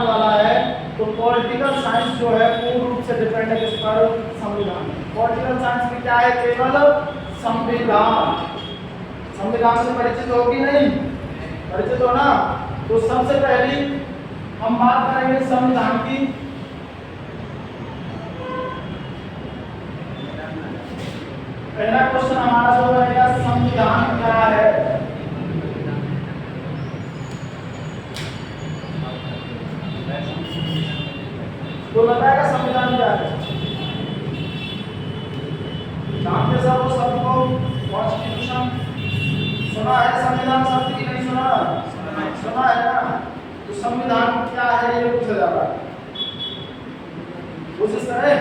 वाला है तो पॉलिटिकल साइंस जो है पूर्ण रूप से डिपेंड है किस पर? संविधान। पॉलिटिकल साइंस में क्या है? केवल संविधान। संविधान से परिचित हो कि नहीं? परिचित हो ना? तो सबसे पहली हम बात करेंगे संविधान की। पहला क्वेश्चन हमारा जो रहेगा संविधान क्या है? तो बताएगा संविधान क्या है? जानते सब वो शब्द को? कॉन्स्टिट्यूशन सुना है? संविधान शब्द की नहीं सुना? सुना है ना? तो संविधान क्या है ये पूछा जाता है। कोशिश करें।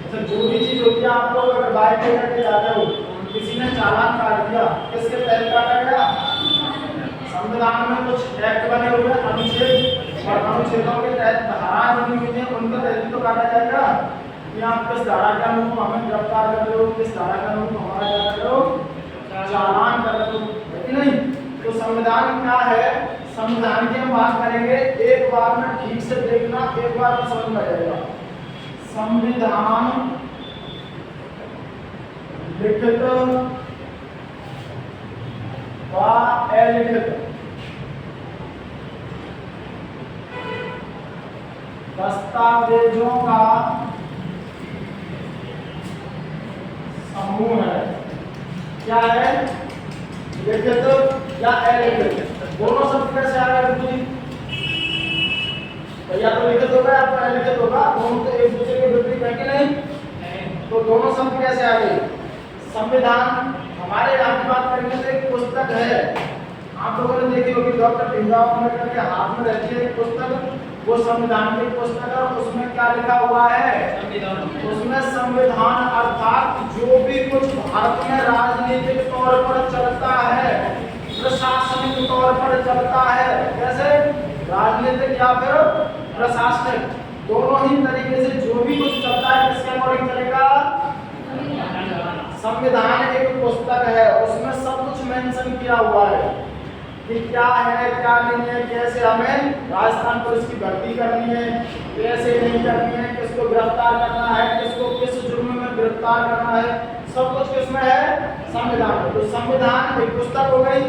अच्छा, जो भी चीज होती है आप लोग अगर बाइक पे करके जाते हो, किसी ने चालान काट दिया, किसके तहत काटा गया? संविधान में कुछ एक्ट बने हुए हैं, अनुच्छेद और अनुच्छेदों के तहत धाराएं बनी हुई हैं, उनका तहत तो काटा जाएगा कि आप किस धारा के अनुरूप हमें गिरफ्तार कर रहे हो, किस धारा के अनुरूप हमारा क्या कर रहे हो? चालान कर रहे हो, है कि नहीं? तो संविधान क्या है? संविधान की हम बात करेंगे, एक बार में ठीक से देखना, एक बार में समझ में आ जाएगा। संविधान लिखित व अलिखित दस्तावेजों का समूह है। क्या है? लिखित या अलिखित? दोनों शब्द कैसे आ गए? तो या तो लिखित होगा या तो अलिखित होगा, दोनों तो एक दूसरे के विपरीत है कि नहीं? तो दोनों शब्द कैसे आ गए? संविधान हमारे यहाँ की बात करेंगे तो एक पुस्तक है, आप लोगों ने देखी होगी, डॉक्टर भीमराव अम्बेडकर के हाथ में रहती है एक पुस्तक, वो संविधान की पुस्तक है। और उसमें क्या लिखा हुआ है? उसमें संविधान अर्थात जो भी कुछ भारत में राजनीतिक तौर पर चलता है, प्रशासनिक तौर पर चलता है, कैसे? राजनीतिक या फिर प्रशासनिक, दोनों ही तरीके से जो भी कुछ चलता है किसके अकॉर्डिंग चलेगा? संविधान एक पुस्तक है, उसमें सब कुछ मेंशन किया हुआ है कि क्या है क्या नहीं है, कैसे हमें राजस्थान पुलिस की भर्ती करनी है, कैसे नहीं करनी है, किसको गिरफ्तार करना है, किसको किस जुर्म में गिरफ्तार करना है, सब कुछ किसमें है? संविधान में। तो संविधान एक पुस्तक हो गई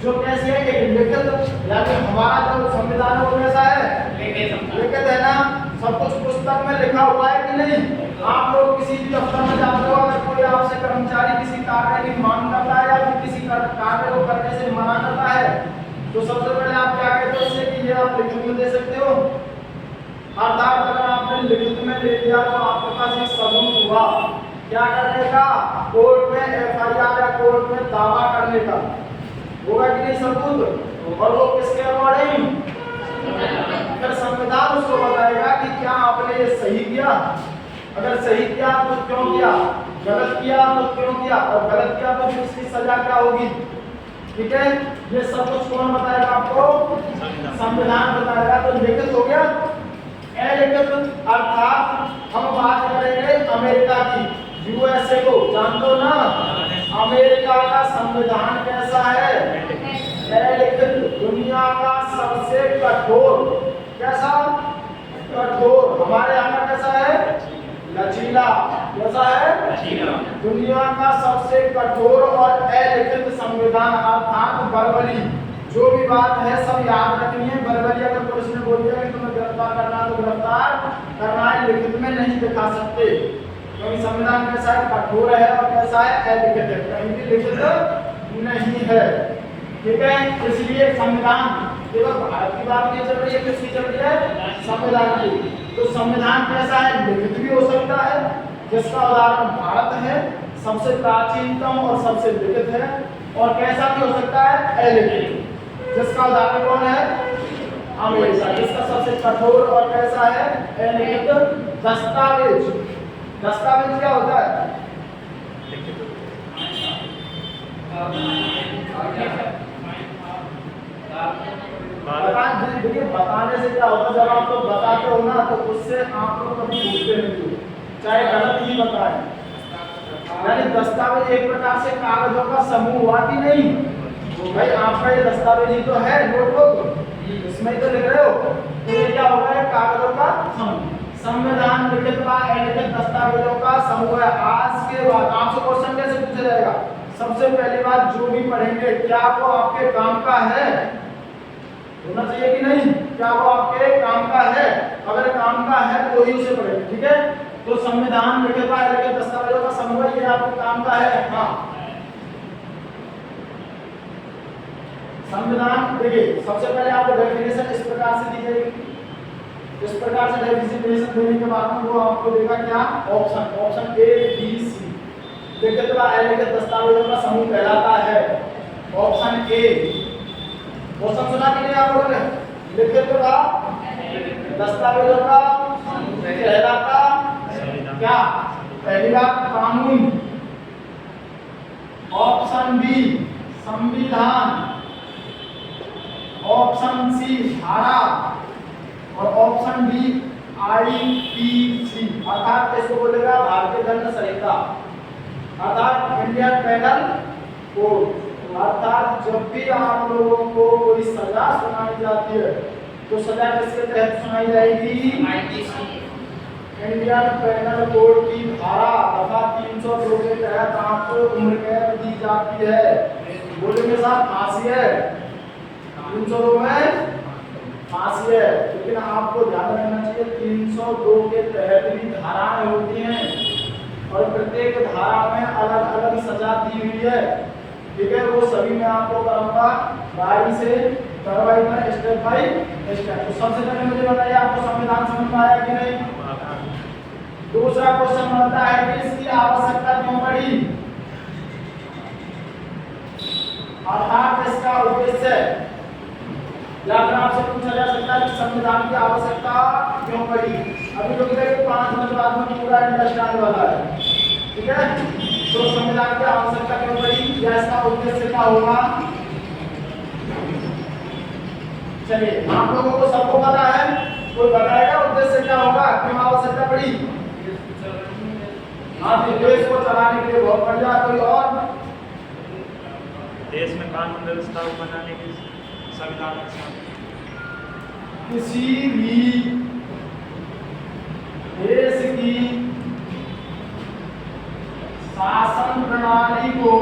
जो कैसी है? एक लिखित, यानी हमारा जो संविधान है वो कैसा है? लिखित है ना? सब कुछ पुस्तक में लिखा हुआ है कि नहीं? आप लोग किसी भी दफ्तर में जाते हो, अगर कोई आपसे कर्मचारी किसी कार्य की मांग करता है या फिर किसी कार्य को करने से मना करता है, तो सबसे पहले आप क्या कहते हो उससे कि ये आप लिखित में दे सकते हो। अर्थात अगर आपने लिखित में ले लिया तो आपके पास एक सबूत हुआ क्या करने का? कोर्ट में एफआईआर या कोर्ट में दावा करने का होगा कि नहीं सबूत? और वो किसके अकॉर्डिंग? फिर संविधान उसको बताएगा कि क्या आपने ये सही किया, अगर सही किया तो क्यों किया, गलत किया तो क्यों किया, और गलत किया तो फिर इसकी सजा क्या होगी। ठीक है, ये सब कुछ कौन बताएगा आपको? संविधान बताएगा। तो लिखित हो गया। अलिखित अर्थात हम बात करेंगे अमेरिका की, यूएसए को जानते हो ना? अमेरिका का संविधान कैसा है? अलिखित, दुनिया का सबसे कठोर। कैसा? कठोर। हमारे यहाँ का कैसा है? लचीला। कैसा है? लचीला। दुनिया का सबसे कठोर और अलिखित संविधान अर्थात बर्बरी, जो भी बात है सब याद रखनी है। बर्बरी अगर पुलिस ने बोल दिया कि तुम्हें गिरफ्तार करना तो गिरफ्तार करना है, लिखित में नहीं दिखा सकते, क्योंकि संविधान कैसा है? कठोर है। और कैसा है? अलिखित है, कहीं भी लिखित नहीं है। ठीक है, इसलिए संविधान केवल भारत की बात नहीं चल रही है, किसकी चल रही है? संविधान की। तो संविधान कैसा है? लिखित भी हो सकता है, जिसका उदाहरण भारत है, सबसे प्राचीनतम और सबसे लिखित है। और कैसा भी हो सकता है? अलिखित, जिसका उदाहरण कौन है? अमेरिका, जिसका सबसे कठोर और कैसा है? अलिखित। दस्तावेज, दस्तावेज क्या होता है? देखिए, बताने से क्या होता है, जब आप लोग बताते हो ना तो उससे आप लोग कभी भूलते नहीं हो, चाहे गलत ही बताएं। यानी दस्तावेज एक प्रकार से कागजों का समूह हुआ कि नहीं? भाई आपका ये दस्तावेज ही तो है, नोटबुक, इसमें तो लिख रहे हो। तो संविधान लिखित व अलिखित दस्तावेजों का समूह है। आज के बाद आपसे क्वेश्चन कैसे पूछा जाएगा? सबसे पहली बात जो भी पढ़ेंगे क्या वो आपके काम का है? होना चाहिए कि नहीं? क्या वो आपके काम का है? अगर काम का है तो ही उसे पढ़ेंगे, ठीक है? तो संविधान लिखित व अलिखित दस्तावेजों का समूह ये आपके काम का है। हाँ, संविधान देखिए सबसे पहले आपको डेफिनेशन इस प्रकार से दी जाएगी। इस प्रकार से डेफिनेशन देने के बाद में वो आपको देगा क्या? ऑप्शन ए बी सी लिखित व अलिखित दस्तावेजों का समूह कहलाता है। ऑप्शन ए क्वेश्चन सुना कि नहीं आप लोगों ने? लिखित व दस्तावेजों का कहलाता क्या? पहली बात कानून, ऑप्शन बी संविधान, ऑप्शन सी धारा और ऑप्शन डी आईपीसी अर्थात इसको बोलेगा भारतीय दंड संहिता अर्थात इंडियन पेनल कोड। अर्थात जब भी आप लोगों को कोई सजा सुनाई जाती है तो सजा किसके तहत सुनाई जाएगी? आईपीसी इंडियन पेनल कोड की धारा दफा 302 के तहत आपको उम्र कैद दी जाती है। बोलेंगे साहब फांसी है, 302 में फांसी है, लेकिन आपको ध्यान रखना चाहिए 302 के तहत भी धाराएं होती हैं और प्रत्येक धारा में अलग अलग सजा दी हुई है, ठीक है? वो सभी मैं आपको कराऊंगा बारी से करवाई में स्टेप बाय स्टेप। तो सबसे पहले मुझे बताइए आपको संविधान समझ में आया कि नहीं? दूसरा क्वेश्चन बनता है कि इसकी आवश्यकता क्यों पड़ी? अर्थात इसका उद्देश्य या फिर आपसे पूछा जा सकता है कि संविधान की आवश्यकता क्यों पड़ी? अभी लोग 5 मिनट बाद में पूरा इंटरेस्ट आने वाला है, ठीक है? तो संविधान की आवश्यकता क्यों पड़ी या इसका उद्देश्य क्या होगा? चलिए आप लोगों को सबको पता है, कोई बताएगा उद्देश्य क्या होगा, क्यों आवश्यकता पड़ी? हाँ, देश को चलाने के लिए बहुत बढ़िया। कोई और? देश में कानून व्यवस्था बनाने के संविधान किसी भी देश की शासन प्रणाली को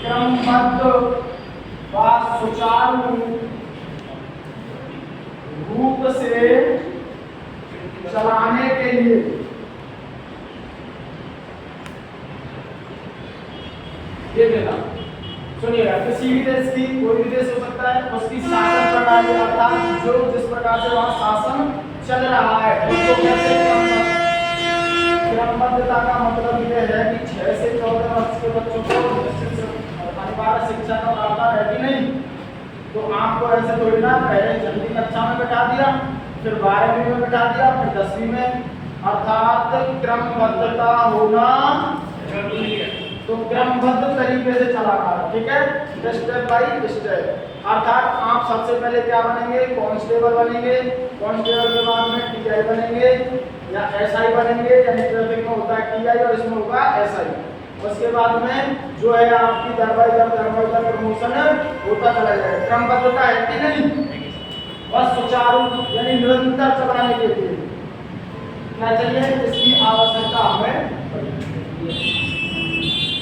क्रमबद्ध व सुचारू रूप से चलाने के लिए ये देना। सुनिएगा, किसी भी देश की कोई भी देश हो सकता है, उसकी शासन प्रणाली अर्थात जो जिस प्रकार से वहाँ शासन चल रहा है उसको कैसे क्रमबद्धता का मतलब ये है कि 6 से 14 वर्ष के बच्चों को अनिवार्य शिक्षा का प्रावधान है कि नहीं? तो आपको ऐसे थोड़ी ना पहले जल्दी कक्षा में बैठा दिया, फिर 12वीं में बैठा दिया, फिर 10वीं में, अर्थात क्रमबद्धता होना जरूरी है। तो क्रमबद्ध तरीके से चलाना, ठीक है? Step by step. अर्थात आप सबसे पहले क्या बनेंगे? कांस्टेबल बनेंगे, कांस्टेबल के बाद में टीआई बनेंगे या एसआई बनेंगे, यानी ट्रैफिक में होता है टीआई और इसमें होगा एसआई। उसके बाद में जो है आपकी दर बाय दर प्रमोशन होता चला जाएगा। क्रमबद्धता है कि नहीं? बस सुचारू यानी निरंतर चलाने के लिए क्या चाहिए? इसकी आवश्यकता हमें।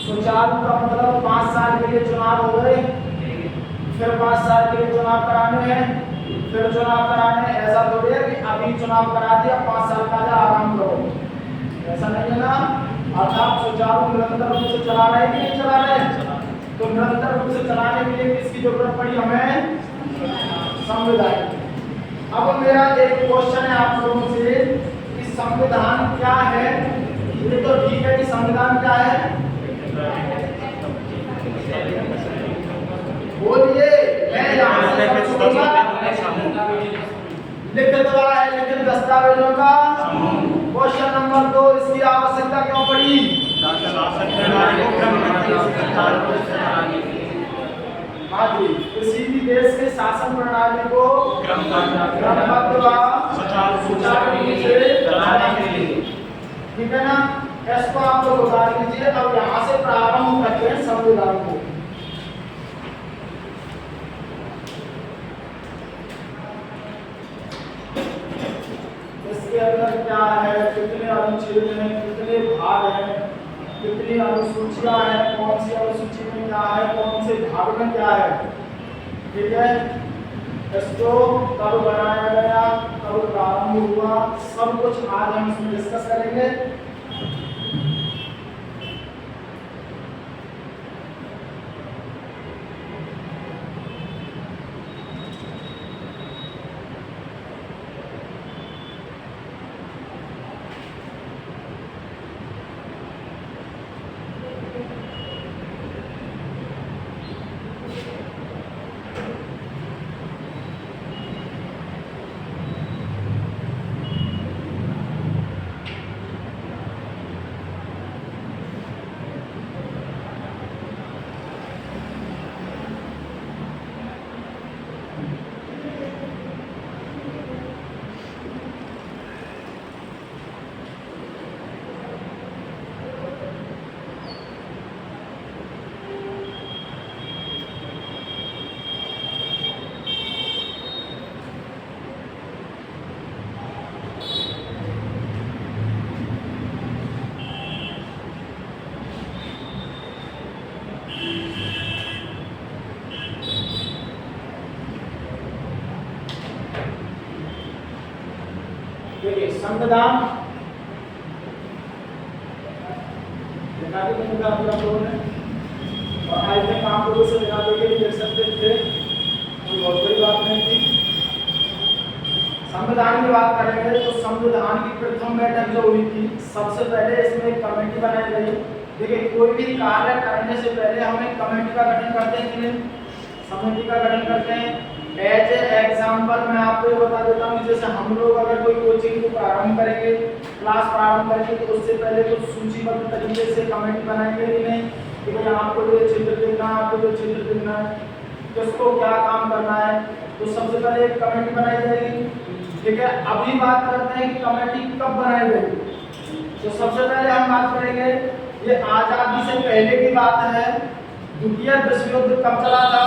सुचारू का मतलब 5 साल के लिए चुनाव हो गए, फिर 5 साल के लिए चुनाव कराने हैं, फिर चुनाव कराने, ऐसा थोड़ी है कि अभी चुनाव करा दिया 5 साल का आराम करो, ऐसा नहीं है ना। अर्थात सुचारू निरंतर रूप से चला रहे कि नहीं चला रहे? तो निरंतर रूप से चलाने के लिए किसकी जरूरत पड़ी हमें? संविधान। अब मेरा एक क्वेश्चन है आप लोगों से कि संविधान क्या है? ये तो ठीक है कि संविधान क्या है, बोलिए। मैं यहाँ से लिखित व अलिखित दस्तावेजों का क्वेश्चन नंबर 2, इसकी आवश्यकता क्यों पड़ी? हाँ जी, किसी भी देश के शासन प्रणाली को क्रमबद्ध व सुचारू रूप से चलाने के लिए, ठीक है ना? इसको आप लोग उतार लीजिए। अब यहाँ से प्रारंभ करते हैं संविधान को। अनुच्छेद हैं, कितने भाग हैं, कितनी अनुसूचियां हैं, कौन सी अनुसूची में क्या है, कौन से भाग में क्या है। ठीक है, इसको कब बनाया गया, कब प्रारंभ हुआ, सब कुछ आज हम इसमें डिस्कस करेंगे। देखिए संविधान देखा कि तुमने आप लोगों ने, और आज तक आप लोगों से दिखा देंगे कि देख सकते थे, कोई बहुत बड़ी बात नहीं थी। संविधान की बात करेंगे तो संविधान की प्रथम बैठक जो हुई थी, सबसे पहले इसमें एक कमेटी बनाई गई। देखिए कोई भी कार्य करने से पहले हम एक कमेटी का गठन करते हैं कि नहीं, समिति का गठन करते हैं। एज एग्जाम्पल मैं आपको ये बता देता हूँ, जैसे हम लोग अगर कोई कोचिंग को प्रारंभ करेंगे, क्लास प्रारंभ करेंगे, तो उससे पहले कुछ सूचीबद्ध तरीके से कमेटी बनाएंगे कि नहीं, कि भाई आपको जो क्षेत्र देखना है, आपको जो क्षेत्र देखना है, किसको क्या काम करना है, तो सबसे पहले एक कमेटी बनाई जाएगी। ठीक है, अभी बात करते हैं कि कमेटी कब बनाई गई। तो सबसे पहले हम बात करेंगे, ये आजादी से पहले की बात है। द्वितीय विश्व युद्ध कब चला था?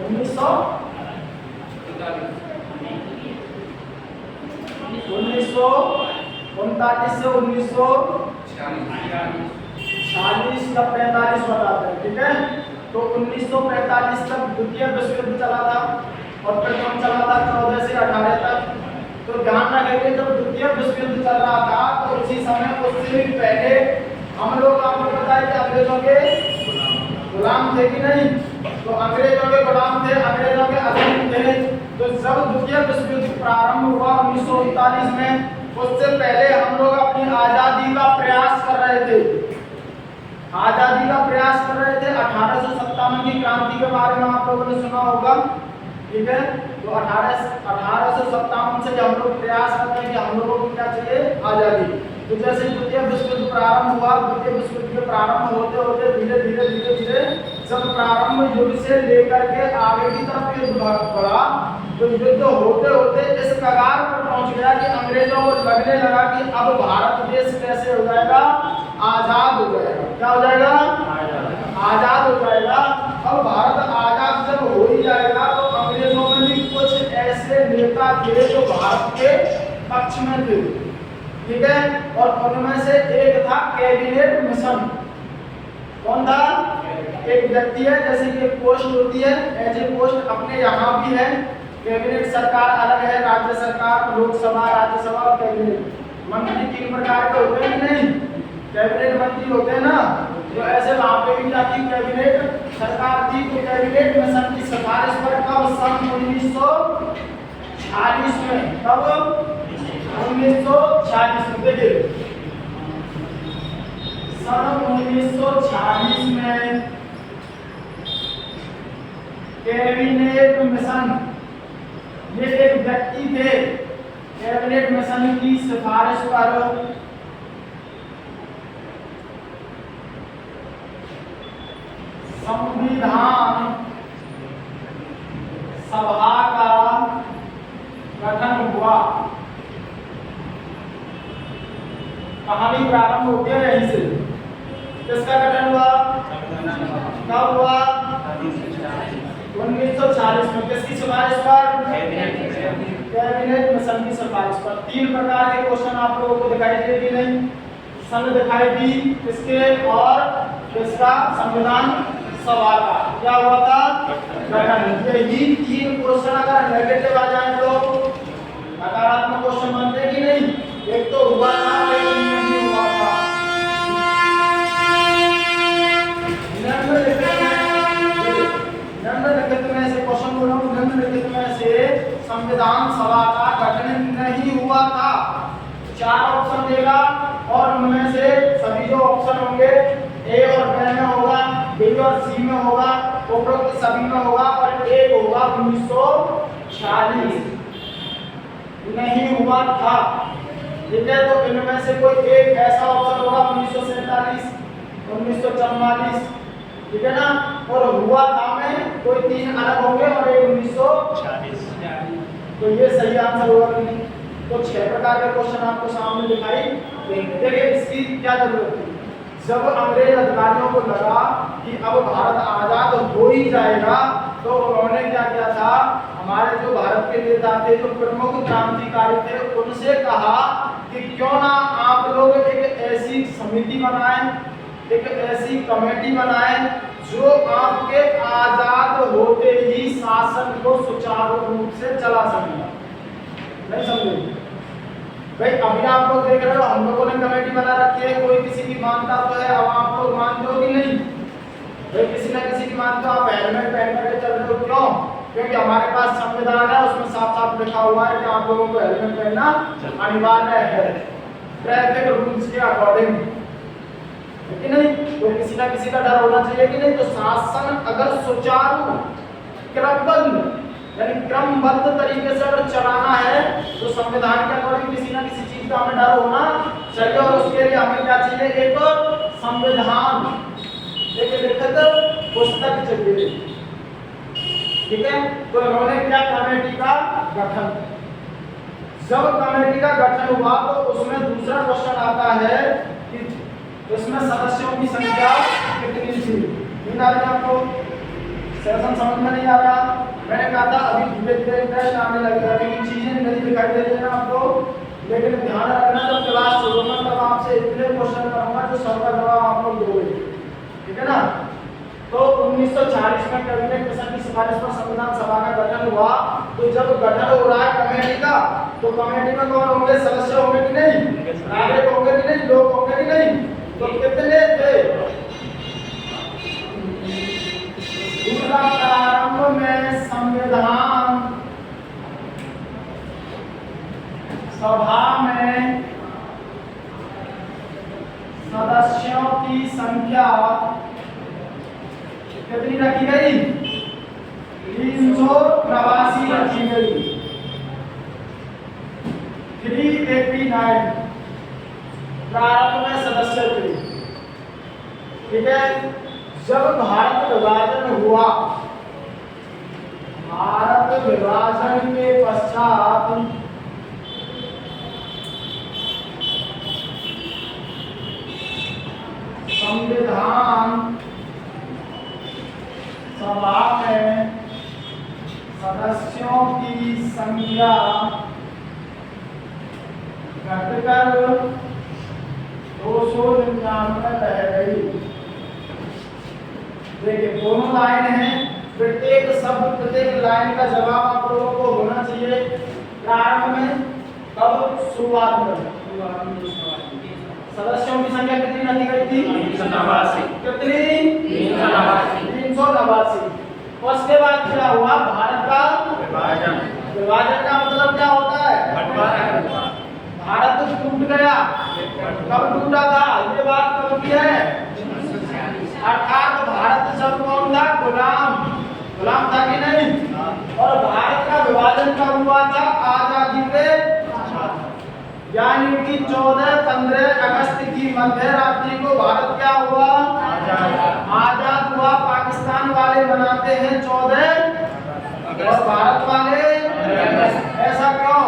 1939 से 1946 या 45 बताते हैं। ठीक है, तो 1945 तक द्वितीय विश्व युद्ध चला था और प्रथम चला था 14 से 18 तक। तो ध्यान रखेंगे, जब द्वितीय विश्व युद्ध चल रहा था तो उसी समय, उससे भी पहले हम लोग, आपको पता है कि अंग्रेजों के गुलाम थे कि नहीं, तो अंग्रेजों के गुलाम थे, अंग्रेजों के अधीन थे। तो जब द्वितीय विश्व युद्ध प्रारंभ हुआ 1939 में, उससे पहले हम लोग अपनी आजादी का प्रयास कर रहे थे। आजादी का प्रयास कर रहे थे। 1857 की क्रांति के बारे में आप लोगों ने सुना होगा। ठीक है, तो 1857 से हम लोग प्रयास करते हैं कि हम लोगों को क्या चाहिए, आजादी। तो जैसे द्वितीय विश्व युद्ध प्रारंभ हुआ, द्वितीय विश्व युद्ध के प्रारंभ होते होते धीरे धीरे जब प्रारंभ युद्ध से लेकर के आगे की तरफ युद्ध बढ़ा, तो युद्ध होते होते इस कगार पर पहुंच गया कि अंग्रेजों को लगने लगा कि अब भारत देश कैसे हो जाएगा, आजाद हो जाएगा। क्या हो जाएगा? आजाद हो जाएगा। अब भारत आजाद जब हो ही जाएगा, तो अंग्रेजों में भी कुछ ऐसे नेता थे जो भारत के पक्ष में थे। ठीक है, और उनमें से एक था कैबिनेट मिशन। कौन था? एक व्यक्ति है, जैसे कि एक पोस्ट होती है, ऐसे पोस्ट अपने यहाँ भी है। कैबिनेट सरकार अलग है, राज्य सरकार, लोकसभा, राज्यसभा और कैबिनेट मंत्री 3 प्रकार के होते हैं कि नहीं? कैबिनेट मंत्री होते हैं ना, तो ऐसे वहाँ पे भी क्या थी, कैबिनेट सरकार थी। तो कैबिनेट मिशन की सिफारिश पर कब, सन 1946 में, कब 1946 में, देखिए सन 1946 में कैबिनेट मिशन, ये एक व्यक्ति थे, कैबिनेट मिशन की सिफारिश पर संविधान सभा का गठन हुआ। कहानी प्रारंभ होती है यहीं से। किसका गठन हुआ? कब हुआ? 1940 में। किसकी सिफारिश पर? कैबिनेट मिशन की सिफारिश पर। 3 प्रकार के क्वेश्चन आप लोगों को दिखाई दिए कि नहीं? सन दिखाई दी इसके और इसका संविधान सभा का क्या हुआ था? गठन। यही 3 क्वेश्चन अगर नेगेटिव आ जाए तो नकारात्मक क्वेश्चन बनते कि नहीं? एक तो हुआ था, एक नहीं हुआ था। निम्नलिखित में से क्वेश्चन बोल रहा हूँ, निम्नलिखित में से संविधान सभा का गठन नहीं हुआ था। 4 ऑप्शन देगा और उनमें से सभी जो ऑप्शन होंगे ए और बी में होगा, बी और सी में होगा, उपरोक्त सभी में होगा और ए होगा 1946 नहीं हुआ था। ठीक है, तो इनमें से कोई एक ऐसा ऑप्शन होगा 1947, 1944, ठीक है ना, और हुआ था में कोई 3 अलग होंगे और एक 1946। तो ये सही आंसर होगा कि नहीं? तो 6 प्रकार के क्वेश्चन आपको सामने दिखाई देंगे। देखिए इसकी क्या जरूरत थी? जब अंग्रेज अधिकारियों को लगा कि अब भारत आजाद हो ही जाएगा तो उन्होंने क्या किया था, हमारे जो भारत के नेता थे, जो प्रमुख क्रांतिकारी थे, उनसे कहा कि क्यों ना आप लोग एक ऐसी समिति बनाएं, एक ऐसी कमेटी बनाएं जो आपके आजाद होते ही शासन को सुचारू रूप से चला सके। नहीं समझे भाई? अभी आप लोग देख रहे हो, हम लोगों ने कमेटी बना रखी है, कोई किसी की मानता तो है, अब आप लोग मानते हो कि नहीं? भाई किसी ना किसी की मानते हो, आप हेलमेट पहन करके चल रहे हो, क्यों? क्योंकि हमारे पास संविधान है, उसमें साफ साफ लिखा हुआ है कि आप लोगों को हेलमेट पहनना अनिवार्य है ट्रैफिक रूल्स के अकॉर्डिंग, है कि नहीं? तो किसी ना किसी का डर होना चाहिए कि नहीं? तो शासन अगर सुचारू क्रमबद्ध यानी क्रमबद्ध तरीके से अगर चलाना है तो संविधान के अकॉर्डिंग किसी ना किसी चीज का हमें डर होना चाहिए और उसके लिए हमें क्या चाहिए? एक संविधान, एक लिखित पुस्तक चाहिए। ठीक है, तो इन्होंने क्या कमेटी का गठन। जब कमेटी का गठन हुआ तो उसमें दूसरा क्वेश्चन आता है कि उसमें सदस्यों की संख्या कितनी थी? नींद आ रही आपको? सेशन समझ में नहीं आ रहा? मैंने कहा था अभी धीरे धीरे इंटरेस्ट आने लगेगा, लेकिन चीजें नहीं दिखाई दे रही है आपको। लेकिन ध्यान रखना, जब क्लास शुरू तब आपसे इतने क्वेश्चन करूंगा जो सबका जवाब आप लोग दोगे, ठीक है ना? तो 1940 में कैबिनेट मिशन की सिफारिश पर संविधान सभा का गठन हुआ। तो जब गठन हो रहा है कमेटी का, तो कमेटी में कौन होंगे? सदस्य होंगे कि नहीं? नागरिक होंगे कि नहीं? लोग होंगे कि नहीं? तो कितने थे? दूसरा, प्रारंभ में संविधान सभा में सदस्यों की संख्या कितनी रखी गई? 389 रखी गई। 389 प्रारंभ में सदस्य थे। ठीक है, जब भारत विभाजन हुआ, भारत विभाजन के पश्चात संविधान सभा में सदस्यों की संख्या घटकर 299 रह गई। देखिए दोनों लाइन है, प्रत्येक शब्द प्रत्येक लाइन का जवाब आप लोगों को होना चाहिए। प्रारंभ में, कब? शुरुआत में। सदस्यों की संख्या कितनी रखी गई थी? 389। कितनी? 389। उसके बाद क्या हुआ? भारत का विभाजन। विभाजन का मतलब क्या होता है? भारत टूट गया। कब टूटा था? ये बात कब की है? अर्थात भारत जब कौन था? गुलाम। गुलाम था कि नहीं? और भारत का विभाजन कब हुआ था? आजादी के, यानी कि 14-15 अगस्त की मध्य रात्रि को भारत क्या हुआ? आजाद हुआ। पाकिस्तान वाले बनाते हैं 14 और भारत वाले ऐसा क्यों?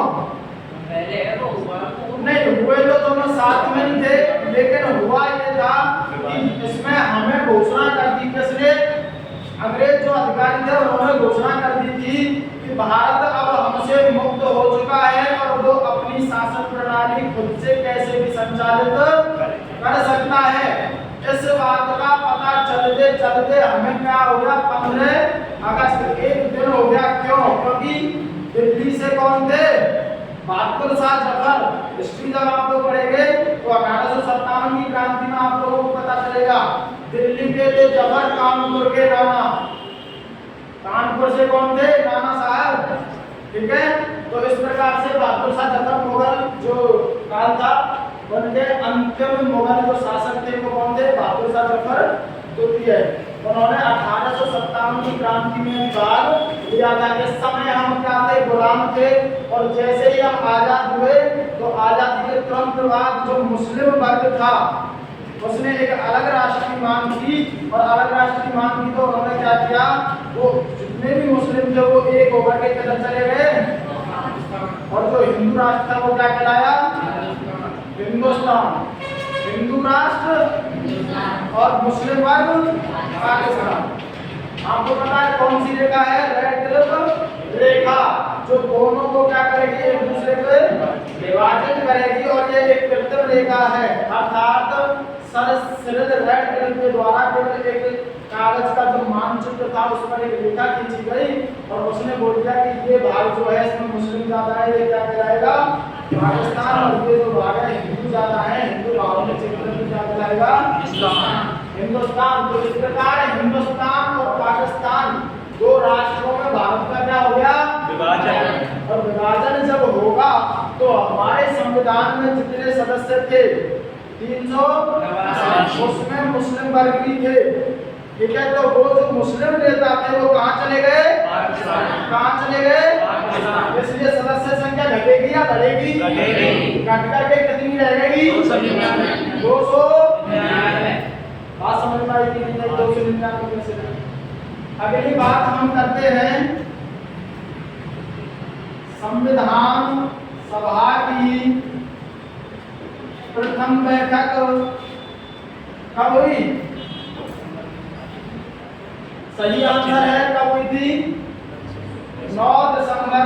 नहीं हुए तो दोनों साथ में ही थे, लेकिन हुआ ये था कि इसमें हमें घोषणा कर दी, किसने? अंग्रेज जो अधिकारी थे उन्होंने घोषणा कर दी थी कि भारत अब हमसे मुक्त हो चुका है और वो अपनी अपनी शासन प्रणाली खुद से कैसे भी संचालित कर सकता है। इस बात का पता चलते हमें क्या हो गया, 15 अगस्त एक दिन हो गया। क्यों? क्योंकि दिल्ली से कौन थे? बहादुर शाह जफर। हिस्ट्री जब आप लोग पढ़ेंगे तो 1857 की क्रांति में आप लोगों को पता चलेगा। दिल्ली के थे जफर, कानपुर के राणा। कानपुर से कौन थे? राणा साहब। ठीक है, तो इस प्रकार से बहादुर शाह जफर मुगल जो काल था, उनके अंतिम मुगल जो शासक थे वो कौन थे? बहादुर शाह जफर द्वितीय। उन्होंने 1857 की क्रांति में भाग लिया था। इस समय हम क्या थे? गुलाम थे। और जैसे ही हम आजाद हुए तो आजादी के तुरंत बाद जो मुस्लिम वर्ग था उसने एक अलग राष्ट्र की मांग की, और अलग राष्ट्र की मांग की तो उन्होंने क्या किया, वो जितने भी मुस्लिम थे वो एक होकर के किधर चले गए, और जो हिंदू राष्ट्र था वो क्या कहलाया? हिंदुस्तान। हिंदू राष्ट्र और मुस्लिम वर्ग पाकिस्तान। आपको पता है कौन सी रेखा है? रेड क्लिफ रेखा, जो दोनों को क्या करेगी? एक दूसरे पे विभाजित करेगी, और ये एक कृत्रिम रेखा है। अर्थात रेड क्लिफ के द्वारा केवल एक कागज का जो मानचित्र था उस पर एक रेखा खींची गई, और उसने बोल दिया कि ये भाग जो है इसमें मुस्लिम ज्यादा है, ये क्या कहलाएगा? पाकिस्तान। और ये जो भाग है हिंदू ज्यादा है, हिंदू भागों में क्षेत्र में क्या कहलाएगा? हिंदुस्तान। तो इस प्रकार हिंदुस्तान और पाकिस्तान दो राष्ट्रों में भारत का क्या हो गया? विभाजन। और विभाजन जब होगा तो हमारे संविधान में जितने सदस्य थे 300, उसमें मुस्लिम वर्ग भी थे। ठीक है, तो वो जो मुस्लिम नेता थे वो कहाँ चले गए? कहाँ चले गए? इसलिए सदस्य संख्या घटेगी या बढ़ेगी? घट करके कितनी रहेगी? 200। बात समझ में आई कि नहीं? 299 में से। अगली बात हम करते हैं संविधान सभा की प्रथम बैठक कब हुई? सही आंसर है कब हुई थी? 9 दिसंबर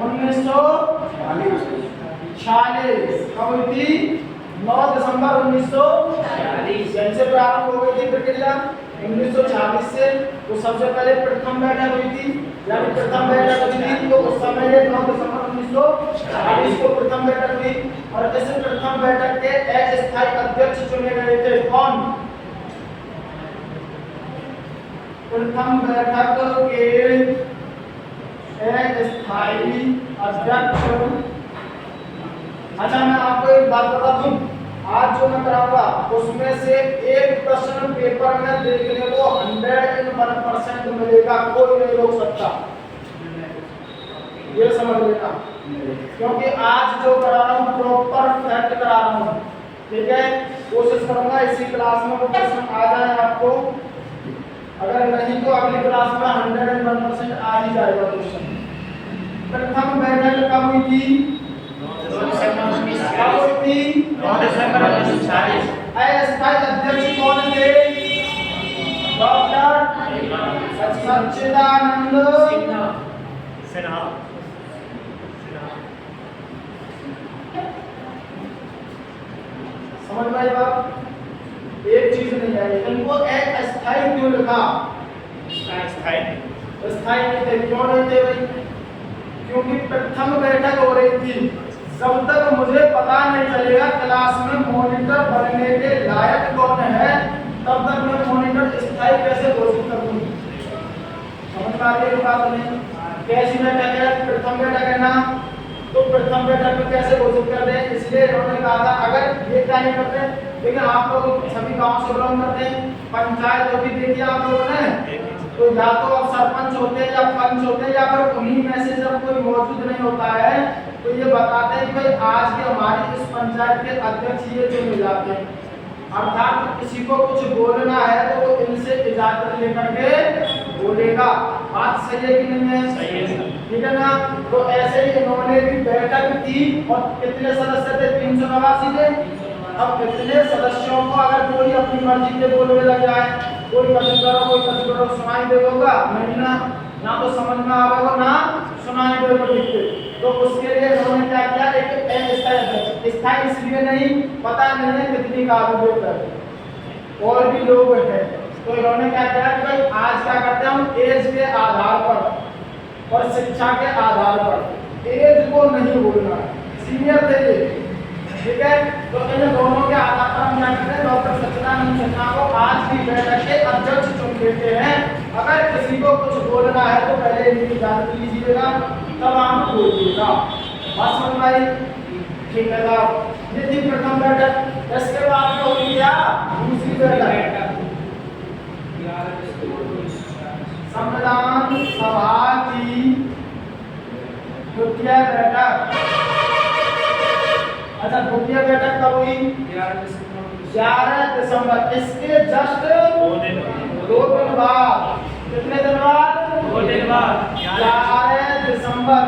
1946। कब हुई थी? 9 दिसंबर 1946। जैसे प्रारंभ हो गई थी प्रक्रिया 1946 से। तो सबसे पहले प्रथम बैठक हुई थी, यानी प्रथम बैठक हुई थी तो उस समय 9 दिसंबर 1946 को प्रथम बैठक हुई। और इस प्रथम बैठक के अस्थायी अध्यक्ष चुने गए थे। कौन? प्रथम बैठक के अस्थायी अध्यक्ष। अच्छा, मैं आपको एक बात बता दूं, आज जो मैं कराऊंगा उसमें से एक प्रश्न पेपर में देखने को 101% मिलेगा, कोई नहीं रोक सकता, ये समझ लेना। क्योंकि आज जो करा रहा हूँ प्रॉपर फैक्ट करा रहा हूँ। ठीक है, कोशिश करूंगा इसी क्लास में वो प्रश्न आ जाए आपको, अगर नहीं तो अगली क्लास में 101% आ ही जाएगा क्वेश्चन। प्रथम बैठक कब हुई थी? 9 दिसंबर 1946। अस्थायी अध्यक्ष कौन थे? डॉक्टर सच्चिदानंद सिन्हा। समझ में आई बात? एक चीज नहीं आई, इनको अस्थायी क्यों लिखा? अस्थायी नहीं थे। क्यों नहीं थे भाई? क्योंकि प्रथम बैठक हो रही थी। जब तक मुझे पता नहीं चलेगा क्लास में मॉनिटर बनने के लायक कौन है, तब तक मैं मॉनिटर स्थायी कैसे घोषित कर दूं? समझ में आ रही है बात नहीं? कैसी बैठक है? प्रथम बैठक है ना, तो प्रथम बैठक में कैसे घोषित कर दें? इसलिए उन्होंने कहा था अगर ये क्या नहीं करते, लेकिन आप लोग सभी गांव से बिलोंग करते हैं, पंचायत जो भी देखिए आप लोगों ने, तो या तो अब सरपंच होते हैं या पंच होते हैं, या फिर उन्हीं में से जब कोई मौजूद नहीं होता है तो ये बताते हैं कि भाई आज के हमारी इस पंचायत के अध्यक्ष ये चुने जाते हैं। अर्थात किसी को कुछ बोलना है तो वो इनसे इजाजत लेकर के बोलेगा। बात सही है कि नहीं है? सही है। ठीक है ना? तो ऐसे ही इन्होंने भी बैठक की और कितने सदस्य थे? 389 थे। अब कितने सदस्यों को अगर कोई अपनी मर्जी से बोलने लग जाए, कोई कभी करो कोई कभी करो, सुनाई देगा नहीं ना, ना तो समझ में आवेगा ना सुनाई दे को लिख के। तो उसके लिए इन्होंने क्या किया, एक अस्थायी अध्यक्ष, स्थायी इसलिए नहीं, पता नहीं है कितनी काबिलियत है और भी लोग हैं, तो इन्होंने क्या किया कि भाई आज क्या करते हैं हम एज के आधार पर और शिक्षा के आधार पर एज को नहीं बोलना, सीनियर थे ये, ठीक है। तो इन दोनों के आधार पर हम क्या करते हैं, डॉक्टर सच्चिदानंद सिन्हा को आज की बैठक के अध्यक्ष चुन लेते हैं। अगर किसी को कुछ बोलना है तो पहले इनकी इजाजत लीजिएगा, तब आप बोलिएगा। बस समझ भाई, ठीक है साहब। ये थी प्रथम बैठक। इसके बाद में हुई क्या दूसरी बैठक, संविधान सभा की द्वितीय बैठक। अच्छा, द्वितीय बैठक कब हुई? 11 दिसंबर। इसके जस्ट 2 दिन बाद, कितने दिन बाद? 2 दिन बाद 11 दिसंबर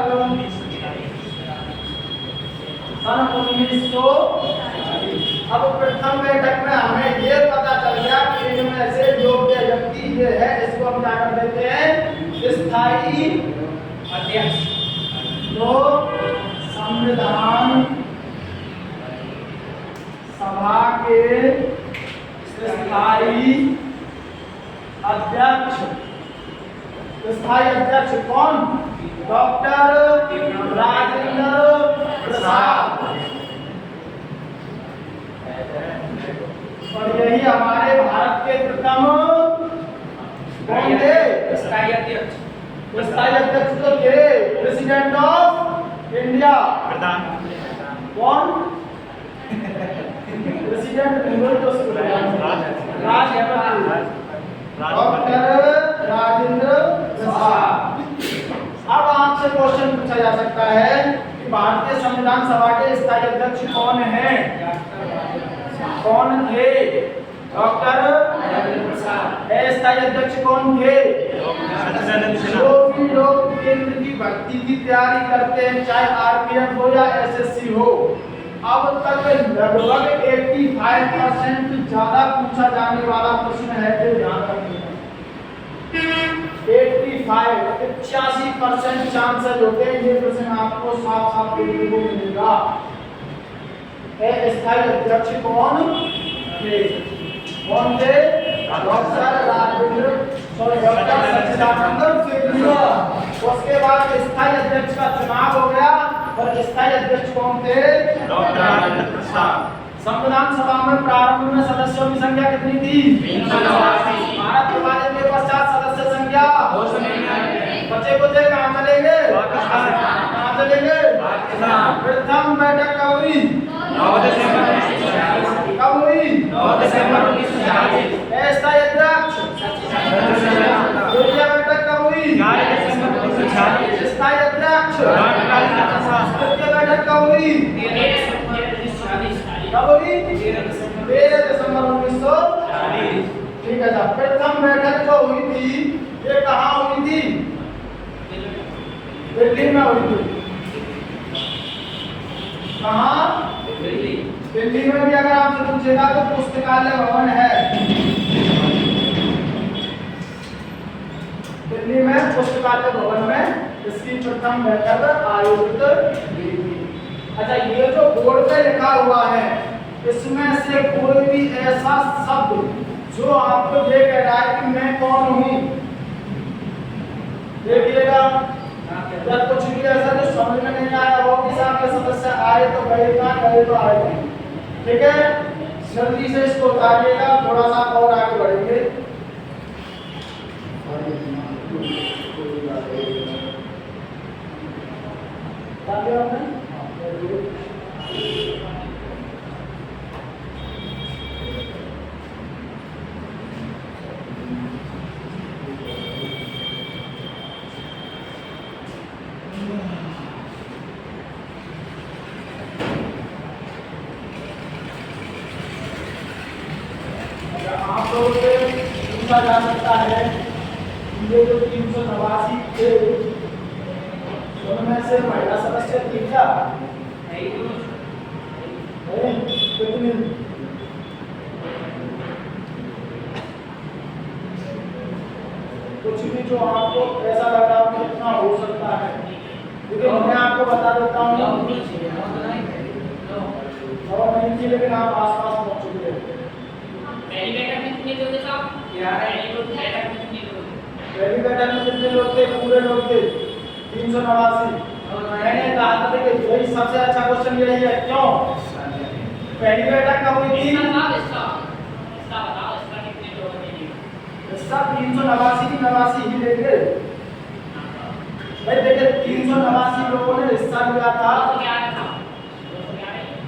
सन 1940। अब प्रथम बैठक में हमें ये पता चल गया कि इनमें से योग्य व्यक्ति ये है, इसको हम क्या कर देते हैं, स्थायी अध्यक्ष। तो संविधान सभा के स्थायी अध्यक्ष, स्थायी अध्यक्ष कौन? डॉक्टर राजेंद्र प्रसाद। और यही हमारे भारत के प्रथम कौन थे? स्थायी अध्यक्ष। स्थायी अध्यक्ष तो थे प्रेसिडेंट ऑफ इंडिया। प्रधान कौन? प्रेसिडेंट नहीं तो राष्ट्रपति डॉक्टर राजेंद्र प्रसाद। अब आपसे क्वेश्चन पूछा जा सकता है कि भारतीय संविधान सभा के स्थायी अध्यक्ष कौन हैं? कौन थे? डॉक्टर स्थायी अध्यक्ष कौन थे? जो भी लोग केंद्र की भर्ती की तैयारी करते हैं, चाहे आरपीएफ हो या एसएससी हो, अब तक लगभग 85% ज्यादा पूछा जाने वाला प्रश्न है, जो ध्यान रखिए। 85% चांसेस होते हैं ये प्रश्न आपको साफ साफ देखने को मिलेगा। स्थायी अध्यक्ष कौन थे? कौन थे? डॉक्टर सच्चिदानंद सिन्हा। उसके बाद स्थायी अध्यक्ष का चुनाव हो गया और स्थायी अध्यक्ष कौन थे? डॉक्टर राजेंद्र प्रसाद। संविधान सभा में प्रारंभ में सदस्यों की संख्या कितनी थी? 389। भारत विभाजन के पश्चात सदस्य संख्या 299। बच्चे को थे कहाँ चलेंगे? पाकिस्तान। कहाँ चलेंगे? पाकिस्तान। प्रथम बैठक कब हुई? 9 दिसंबर 1946। कब हुई? 9 दिसंबर 1946। स्थायी अध्यक्ष। द्वितीय बैठक कब हुई? 11 दिसंबर 1946। स्थायी अध्यक्ष। डॉक्टर राजेंद्र प्रसाद। तृतीय बैठक कब हुई? कब हुई? 13 दिसंबर 1940। ठीक है साहब। प्रथम बैठक जो हुई थी ये कहाँ हुई थी? दिल्ली में हुई थी। कहाँ? दिल्ली में भी अगर आपसे पूछेगा तो पुस्तकालय भवन है, दिल्ली में पुस्तकालय भवन में इसकी प्रथम बैठक आयोजित हुई थी। अच्छा, ये जो बोर्ड पे लिखा हुआ है इसमें से कोई भी ऐसा शब्द जो आपको ये कह रहा है कि मैं कौन हूँ, देखिएगा। या कुछ भी ऐसा जो समझ में नहीं आया हो कि साहब के सदस्य आए तो गए तो आए नहीं, ठीक है, जल्दी से इसको उतारिएगा, थोड़ा सा और आगे बढ़ेंगे। आप लोगों से पूछा जा सकता है ये जो 389 थे उनमें से महिला सदस्य थी क्या? कितनी? कुछ भी जो आपको ऐसा लगा कि इतना हो सकता है देखिए मैं आपको बता देता हूँ 9 नहीं थी, लेकिन आप आसपास पहुंच चुके हैं। पहली बैठक में कितने लोग थे साहब? पहली बैठक में कितने लोग थे? पूरे लोग थे 389। मैंने कहा था कि यही सबसे अच्छा क्वेश्चन यही है। क्यों? पहली बैठक कब हुई थी? इसका 389 की 89 ही लेंगे भाई। देखिए 389 लोगों ने हिस्सा लिया था।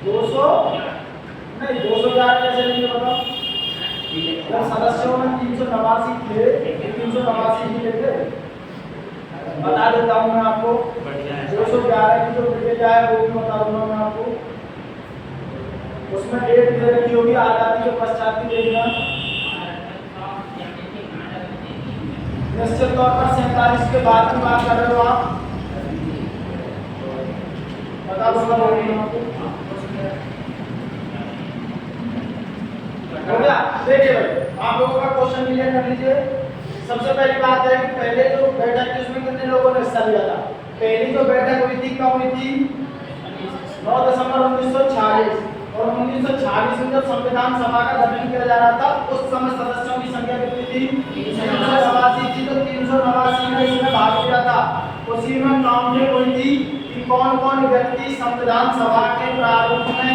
200 नहीं, 211 कैसे लेंगे बताओ? जब सदस्यों में 389 थे, 389 ही लेंगे। बता देता हूँ मैं आपको। 211 की जो प्रक्रिया है वो भी बता दूंगा मैं आपको। उसमें डेट दे रखी होगी आजादी के पश्चात की देखना। निश्चित तौर पर 47 के बाद की बात कर रहे हो आप। बता दूंगा आपको। हो गया? देखिए भाई, आप लोगों का क्वेश्चन क्लियर कर लीजिए। सबसे पहली बात है कि पहले जो बैठक थी उसमें कितने लोगों ने हिस्सा लिया था? पहली जो बैठक हुई थी कब हुई थी? 9 दिसंबर 1946। और 1946 में जब संविधान सभा का गठन किया जा रहा था उस समय सदस्यों की संख्या कितनी थी? 389 थी। तो 389 ने इसमें भाग लिया था। उसी में काउंटिंग हुई थी कि कौन कौन व्यक्ति संविधान सभा के प्रारूप में,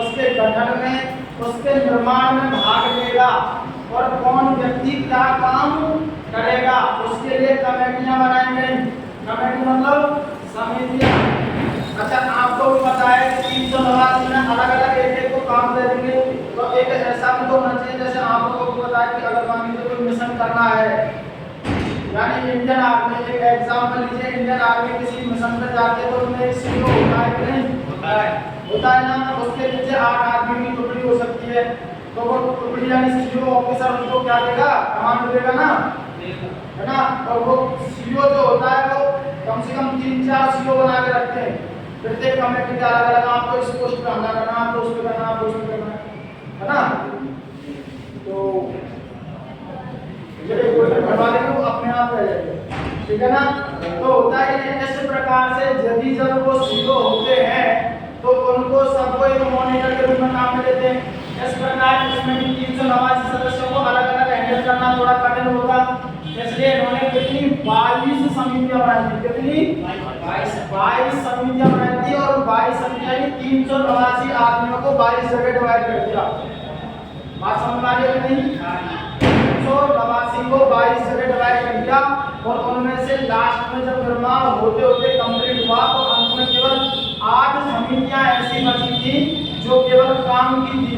उसके गठन में, उसके निर्माण में भाग लेगा और कौन व्यक्ति क्या काम करेगा। उसके लिए कमेटियां बनाई गई। कमेटी मतलब समितियां। अच्छा, आपको भी पता है कि 389 में अलग अलग एक को काम दे देंगे। तो एक ऐसा भी तो होना चाहिए, जैसे आप लोगों को पता है कि अगर मान लीजिए कोई मिशन करना है, यानी इंडियन आर्मी, एक एग्जाम्पल लीजिए, इंडियन आर्मी किसी मिशन में जाते तो उनमें एक सीईओ होता है कि नहीं? होता है ना। उसके नीचे 8 आदमी की टुकड़ी हो सकती है। तो वो टुकड़ी यानी सीईओ ऑफिसर उनको क्या देगा? कमांड देगा ना, है ना। और वो सीईओ जो होता है वो कम से कम 3-4 सीईओ बना के रखते हैं। प्रत्येक कमेटी का अलग अलग, आपको इस पोस्ट पे हमला करना, आपको उस पे करना, आपको उस पे करना, है ना। तो ये कोई करवा देंगे वो अपने आप रह जाएंगे, ठीक है ना। तो होता है इस प्रकार से यदि जब वो सीईओ होते हैं तो उनको सबको एक मॉनिटर के रूप में काम में लेते हैं। इस प्रकार इसमें भी 389 सदस्यों को अलग अलग हैंडल करना थोड़ा कठिन होगा। इसलिए इन्होंने कितनी 22 समितियां बनाई थी। कितनी? 22 समितियां बनाई थी। और 22 समितियां 389 आदमियों को 22 जगह डिवाइड कर दिया। बात समझ आ रही है नहीं? 389 को 22 जगह डिवाइड कर दिया। और उनमें से लास्ट में जब निर्माण होते होते कंप्लीट हुआ तो अंत में केवल 8 समितियां ऐसी बची थी जो केवल काम की थी।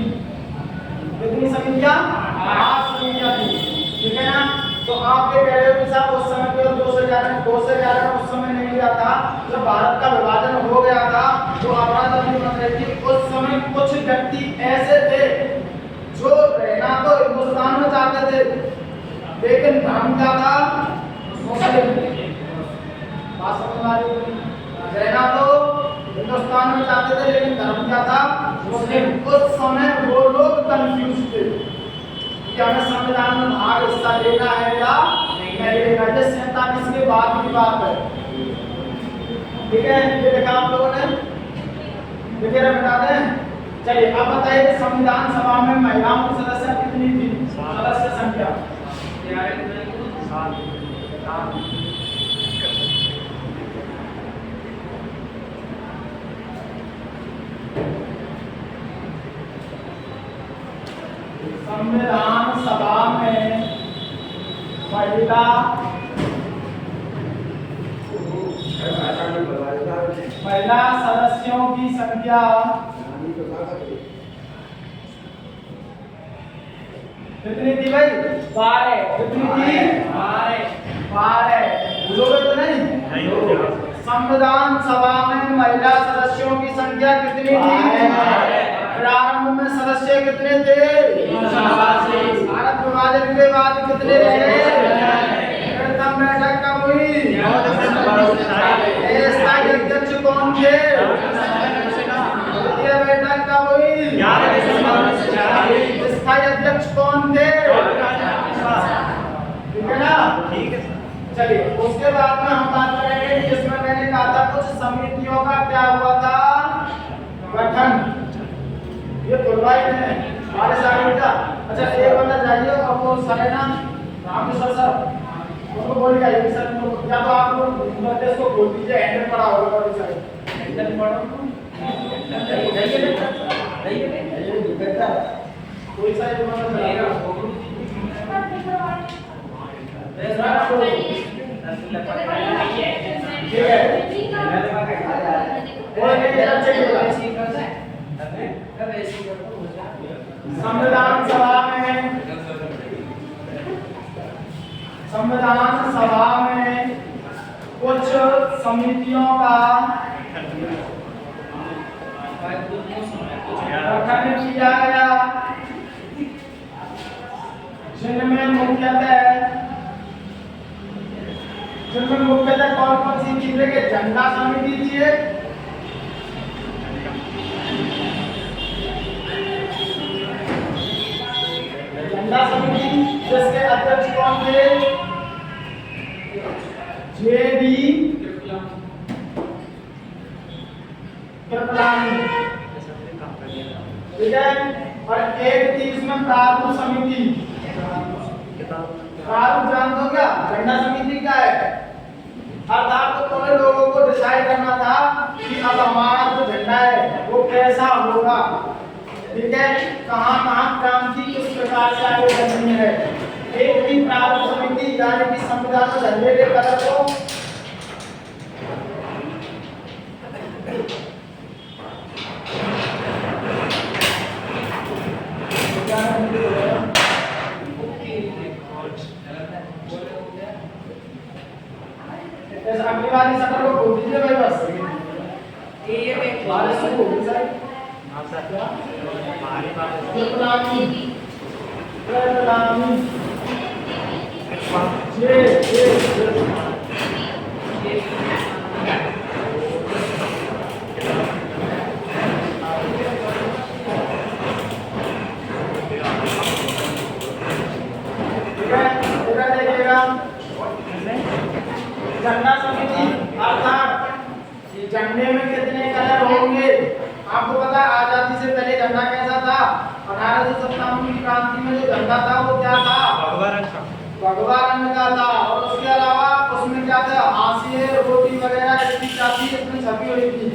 कितनी समितियां? 8 समितियां थी, ठीक है ना। तो आप ये कह रहे हो कि साहब उस समय केवल 2 से 11 उस समय नहीं लिया था। जब भारत का विभाजन हो गया था तो अपराध बन रही थी। उस समय कुछ व्यक्ति ऐसे थे जो रहना तो हिंदुस्तान में चाहते थे लेकिन धर्म क्या था? मुस्लिम। बात समझ आ रही है? रहना तो हिंदुस्तान में चाहते थे लेकिन धर्म क्या था? मुस्लिम। उस समय वो लोग कंफ्यूज थे कि हमें संविधान में भाग हिस्सा लेना है या नहीं लेना। ये 47 के बाद की बात है, ठीक है। ये देखा आप लोगों ने, देखिए बता दें। चलिए अब बताइए संविधान सभा में महिलाओं की सदस्य कितनी थी? सदस्य संख्या संविधान सभा में महिला सदस्यों की संख्या कितनी थी भाई? 12। कितनी थी? 12। भूलोगे तो नहीं? संविधान सभा में महिला सदस्यों की संख्या कितनी थी? प्रारंभ में सदस्य कितने थे? भारत विभाजन के बाद कितने रहे? प्रथम बैठक कब हुई? स्थायी अध्यक्ष कौन थे? द्वितीय बैठक कब हुई? स्थायी अध्यक्ष कौन थे? ठीक है ना? ठीक है। चलिए उसके बाद में हम बात करेंगे जिसमें मैंने कहा था कुछ समितियों का क्या हुआ था? गठन। ये बुलवाई है हमारे सामने का। अच्छा एक बंदा जाइए और वो सर है ना रामकिशोर सर, उनको बोल के आइए सर, उनको या तो आप लोग नोटिस को बोल दीजिए हैंडल पड़ा होगा और सर हैंडल पड़ा कोई सा ये मतलब चलेगा ठीक है और ये अच्छे संविधान सभा में कुछ समितियों का गठन किया गया जिनमें मुख्यतः कौन कौन सी चीजें के झंडा समिति थी झंडा समिति जिसके अध्यक्ष कौन थे? जे.डी. कृपलानी, ठीक है। और एक थी इसमें प्रारूप समिति। प्रारूप जान दो क्या? झंडा समिति क्या है? अर्थात तो तुम्हें लोगों को डिसाइड करना था कि अब हमारा जो झंडा है वो कैसा होगा, ठीक है, कहाँ क्रांति किस प्रकार से आगे बढ़नी है। एक थी प्रारूप समिति यानी कि संविधान में झंडे के कलर को अगली बार सटर को बोल दीजिए भाई बस ये बारिश को बोल दीजिए सर। हां सर क्या कृपलानी झंडा समिति अर्थात झंडे में कितने कलर होंगे? आपको पता है आजादी से पहले झंडा कैसा था? 1857 की क्रांति में जो झंडा था वो क्या था? भगवा रंग का था। और उसके अलावा उसमें क्या था? हाशिए रोटी वगैरह इसकी चाबी इसमें छपी हुई थी,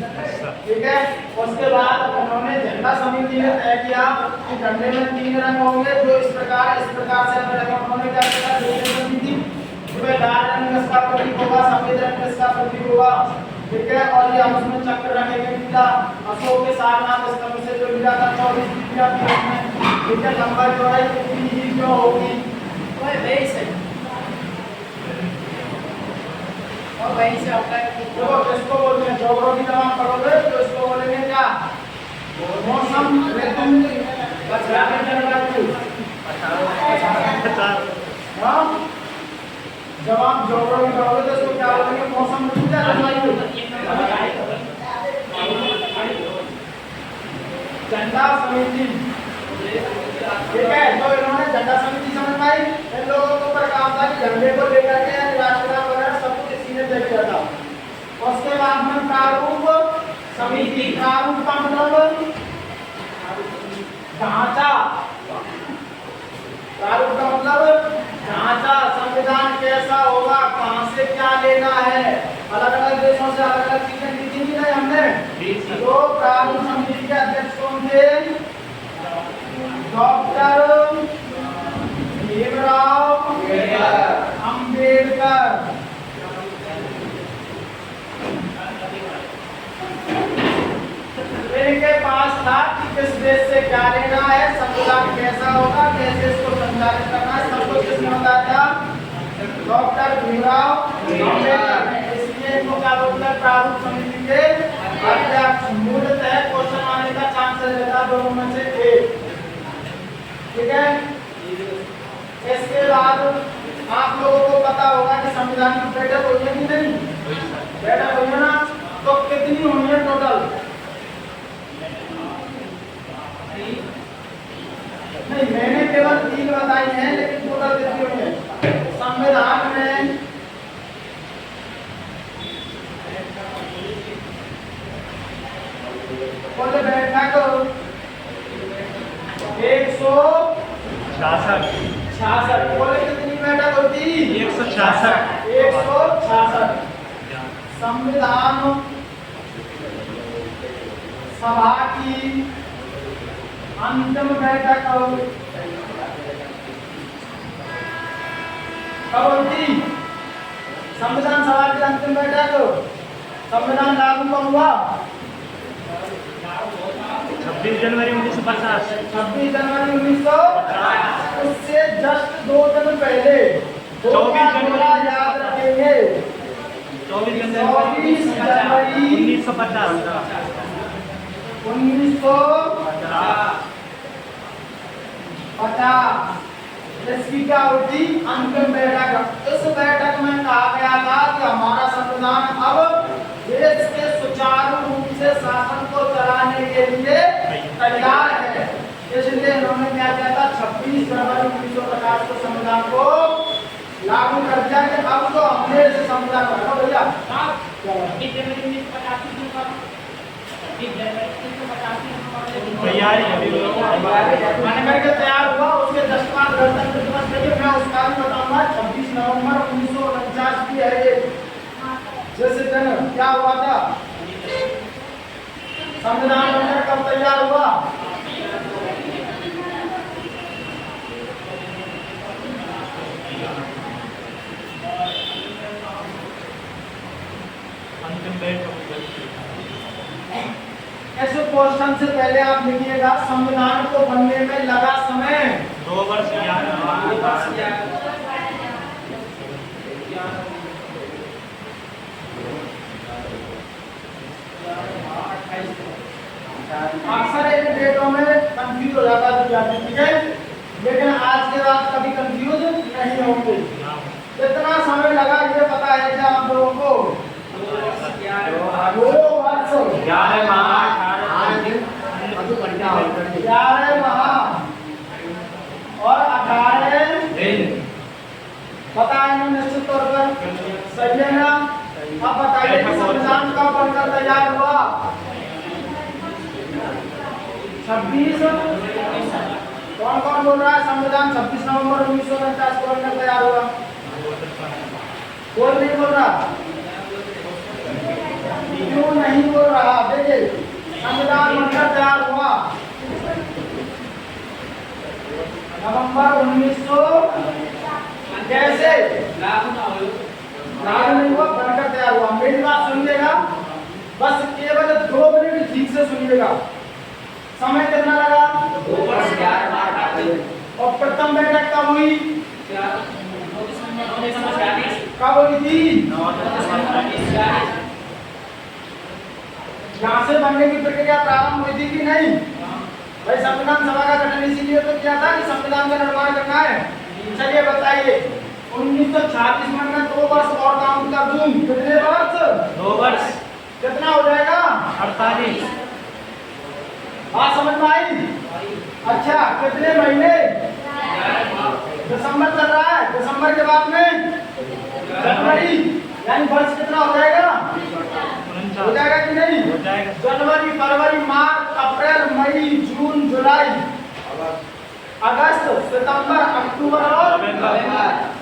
ठीक है। उसके बाद उन्होंने झंडा समिति ने तय किया कि झंडे में 3 रंग होंगे जो इस प्रकार से उन्होंने क्या किया? लाल रंग इसका प्रतीक होगा, सफेद रंग इसका प्रतीक होगा, ठीक है। और ये हम उसमें चक्र रखेंगे मिला अशोक के सारनाथ स्तंभ से जो मिला था 24 फीट में, ठीक है। लंबाई चौड़ाई कितनी ही क्यों होगी? वह बेस है और वहीं से अप्लाई देखो किसको बोलते हैं? ज्योग्राफी जब आप पढ़ोगे तो इसको बोलेंगे क्या? मौसम ऋतु बचरा जलवायु। हां जब आप ज्योग्राफी पढ़ोगे तो इसको क्या बोलेंगे? मौसम ऋतु जलवायु। झंडा समिति, ठीक है। तो इन्होंने झंडा समिति समझ पाई। इन लोगों को पर काम था कि झंडे को लेकर के राष्ट्रगान वगैरह सब कुछ इसी ने तय किया था। उसके बाद में प्रारूप समिति, प्रारूप का मतलब ढांचा, प्रारूप का मतलब ढांचा, संविधान कैसा होगा, कहां से क्या लेना है। अलग अलग देशों से अलग अलग चीजें लिखी थी ना हमने। तो प्रारूप समिति के अध्यक्ष कौन थे? डॉक्टर भीमराव अंबेडकर। इनके पास था कि किस देश से क्या लेना है, संविधान कैसा होगा, कैसे इसको संचालित करना है, सब कुछ किसने बताया था? डॉक्टर भीमराव अम्बेडकर। इसलिए इनको क्या बोलते हैं? प्रारूप समिति के अध्यक्ष। मूलतः क्वेश्चन आने का चांस रहता है दोनों में से एक, ठीक है। इसके बाद आप लोगों को पता होगा कि संविधान की बैठक हुई है कि नहीं? बैठक हुई है ना? तो कितनी हुई है टोटल? नहीं, मैंने केवल 3 बताई हैं, लेकिन टोटल कितनी हुई है? संविधान में 166 संविधान सभा की अंतिम बैठक कब हुई? संविधान सभा की अंतिम बैठक संविधान लागू कब हुआ? 26 जनवरी 1950। 26 जनवरी 1950। उससे जस्ट 2 दिन पहले 24 जनवरी याद रखेंगे 24 24 जनवरी जनवरी 1950। 1950 इसकी क्या होती? अंतिम बैठक। इस बैठक में कहा गया था कि हमारा संविधान अब देश के सुचारू रूप से शासन को चलाने के लिए तैयार है। इसलिए इन्होंने क्या किया था? 26 जनवरी 1950 को संविधान को लागू कर दिया कि अब तो हमने इस संविधान को भैया तैयारी अभी बन करके तैयार हुआ। उसके 10 बाद गणतंत्र दिवस देखिए, मैं उसका भी बताऊंगा। 26 नवंबर 1949 की है ये। जैसे दिन क्या हुआ था? संविधान बनकर कब तैयार हुआ? अंतिम बैठक। ऐसे क्वेश्चन से पहले आप लिखिएगा संविधान को बनने में लगा समय 2 वर्ष। अक्सर इन डेटों में कंफ्यूज हो जाता है विद्यार्थी, ठीक है? लेकिन आज के बाद कभी कंफ्यूज नहीं होंगे। कितना समय लगा ये पता है क्या आप लोगों को? 2 वर्ष 11 माह 11 माह और 18 दिन। पता है ना निश्चित तौर पर? सही है ना? अब बताइए कि संविधान कब बनकर तैयार हुआ? 26 कौन कौन बोल रहा है? संविधान 26 नवंबर 1949 को बनकर तैयार हुआ। कोई नहीं बोल रहा। क्यों नहीं बोल रहा? देखिए संविधान बनकर तैयार हुआ नवंबर 1900 कैसे? लागू नहीं हुआ, बनकर तैयार हुआ। मेरी बात सुनिएगा, बस केवल 2 मिनट ठीक से सुनिएगा। समय कितना लगा? 2 वर्ष 11 माह। और प्रथम बैठक कब हुई? कब हुई थी? यहाँ से बनने की प्रक्रिया प्रारंभ हुई थी कि नहीं? भाई संविधान सभा का गठन इसीलिए तो किया था कि संविधान का निर्माण करना है। चलिए बताइए 1946 में मैं 2 वर्ष और काउंट कर दूं। कितने वर्ष? 2 वर्ष। कितना हो जाएगा? 48। बात समझ में आई? अच्छा कितने महीने? दिसंबर चल रहा है। दिसंबर के बाद में जनवरी, यानी वर्ष कितना हो जाएगा? हो जाएगा कि नहीं? हो जाएगा। जनवरी, फरवरी, मार्च, अप्रैल, मई, जून, जुलाई, अगस्त, सितंबर, अक्टूबर और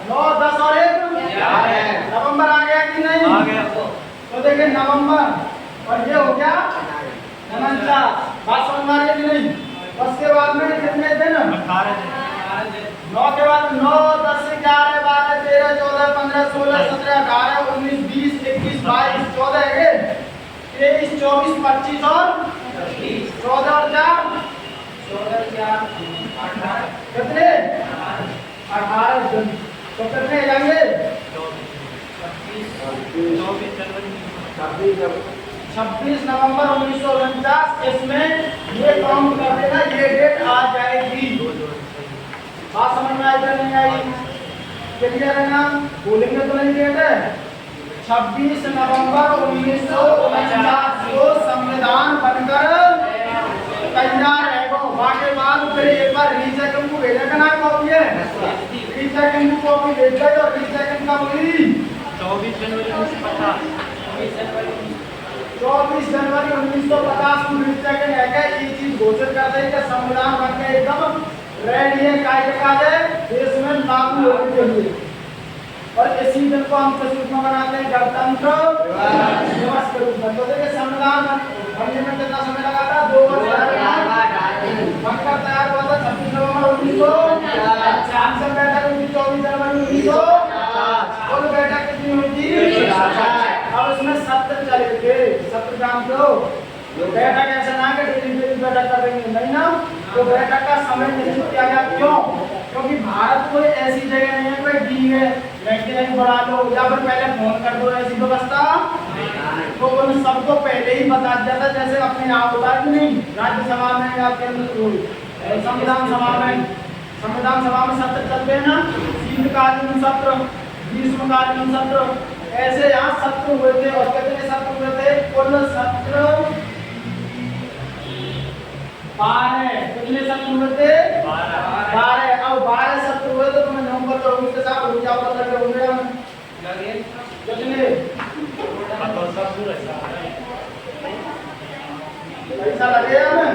9, 10 और 1 नवंबर आ गया कि नहीं? आ गया। तो देखिए नवंबर और ये हो गया 49। बात समझ में आ रही है कि नहीं? उसके बाद में कितने दिन? 18 दिन। 9 के बाद 9, 10, 11, 12, 13, 14, 15, 16, 17, 18, 19, 20, 21, 22, 14 है 23, 24, 25 और 14 और 4 कितने? 18 दिन। तो कितने जाएंगे? 24 जनवरी 26 नवंबर 1949। इसमें ये काउंट कर देना, ये डेट आ जाएगी। बात समझ में आई या नहीं आई? क्लियर है ना? बोलेंगे तो नहीं डेट है। 26 नवंबर 1949 को संविधान बनकर तैयार है। वो बाकी बाद फिर एक बार रीचेकिंग को भेजा का नाम कॉपी है। रीचेकिंग को कॉपी भेज दे और रीचेकिंग कब हुई? 24 जनवरी 1950। 24 जनवरी 1950 को रीचेकिंग है कि ये चीज घोषित कर दें कि संविधान बन के एकदम रेडी है, कायदे कायदे देश में लागू होने के लिए। और इसी दिन को हम किस रूप में मनाते हैं? गणतंत्र दिवस के रूप में। तो देखिए संविधान बनने में कितना समय लगा था? 2 वर्ष लगा था। बनकर तैयार हुआ था 26 नवंबर 1950। संसद बैठक हुई थी 24 जनवरी 1950। और बैठक कितनी हुई थी? अब इसमें सत्र चले थे। सत्र जानते हो? बैठक ऐसा ना कि डेली बैठक कर देंगे, नहीं ना। तो बैठक का समय निश्चित किया गया। क्यों? क्योंकि भारत कोई ऐसी जगह नहीं है कोई दी है नहीं बढ़ा लो या फिर पहले फोन कर दो, ऐसी व्यवस्था तो उन सबको पहले ही बता दिया था। जैसे अपने यहाँ होता है कि नहीं, राज्यसभा में या केंद्र संविधान सभा में सत्र चलते हैं ना, शीतकालीन सत्र, ग्रीष्मकालीन सत्र, ऐसे यहाँ सत्र हुए थे। और कितने सत्र हुए थे? कुल सत्र 12। कितने सत्र हुए थे? 12। अब 12 सत्र हुए तो तुम्हें नवंबर 24 के साथ हो जाओ लगे होंगे हम कितने पैसा लगे हमें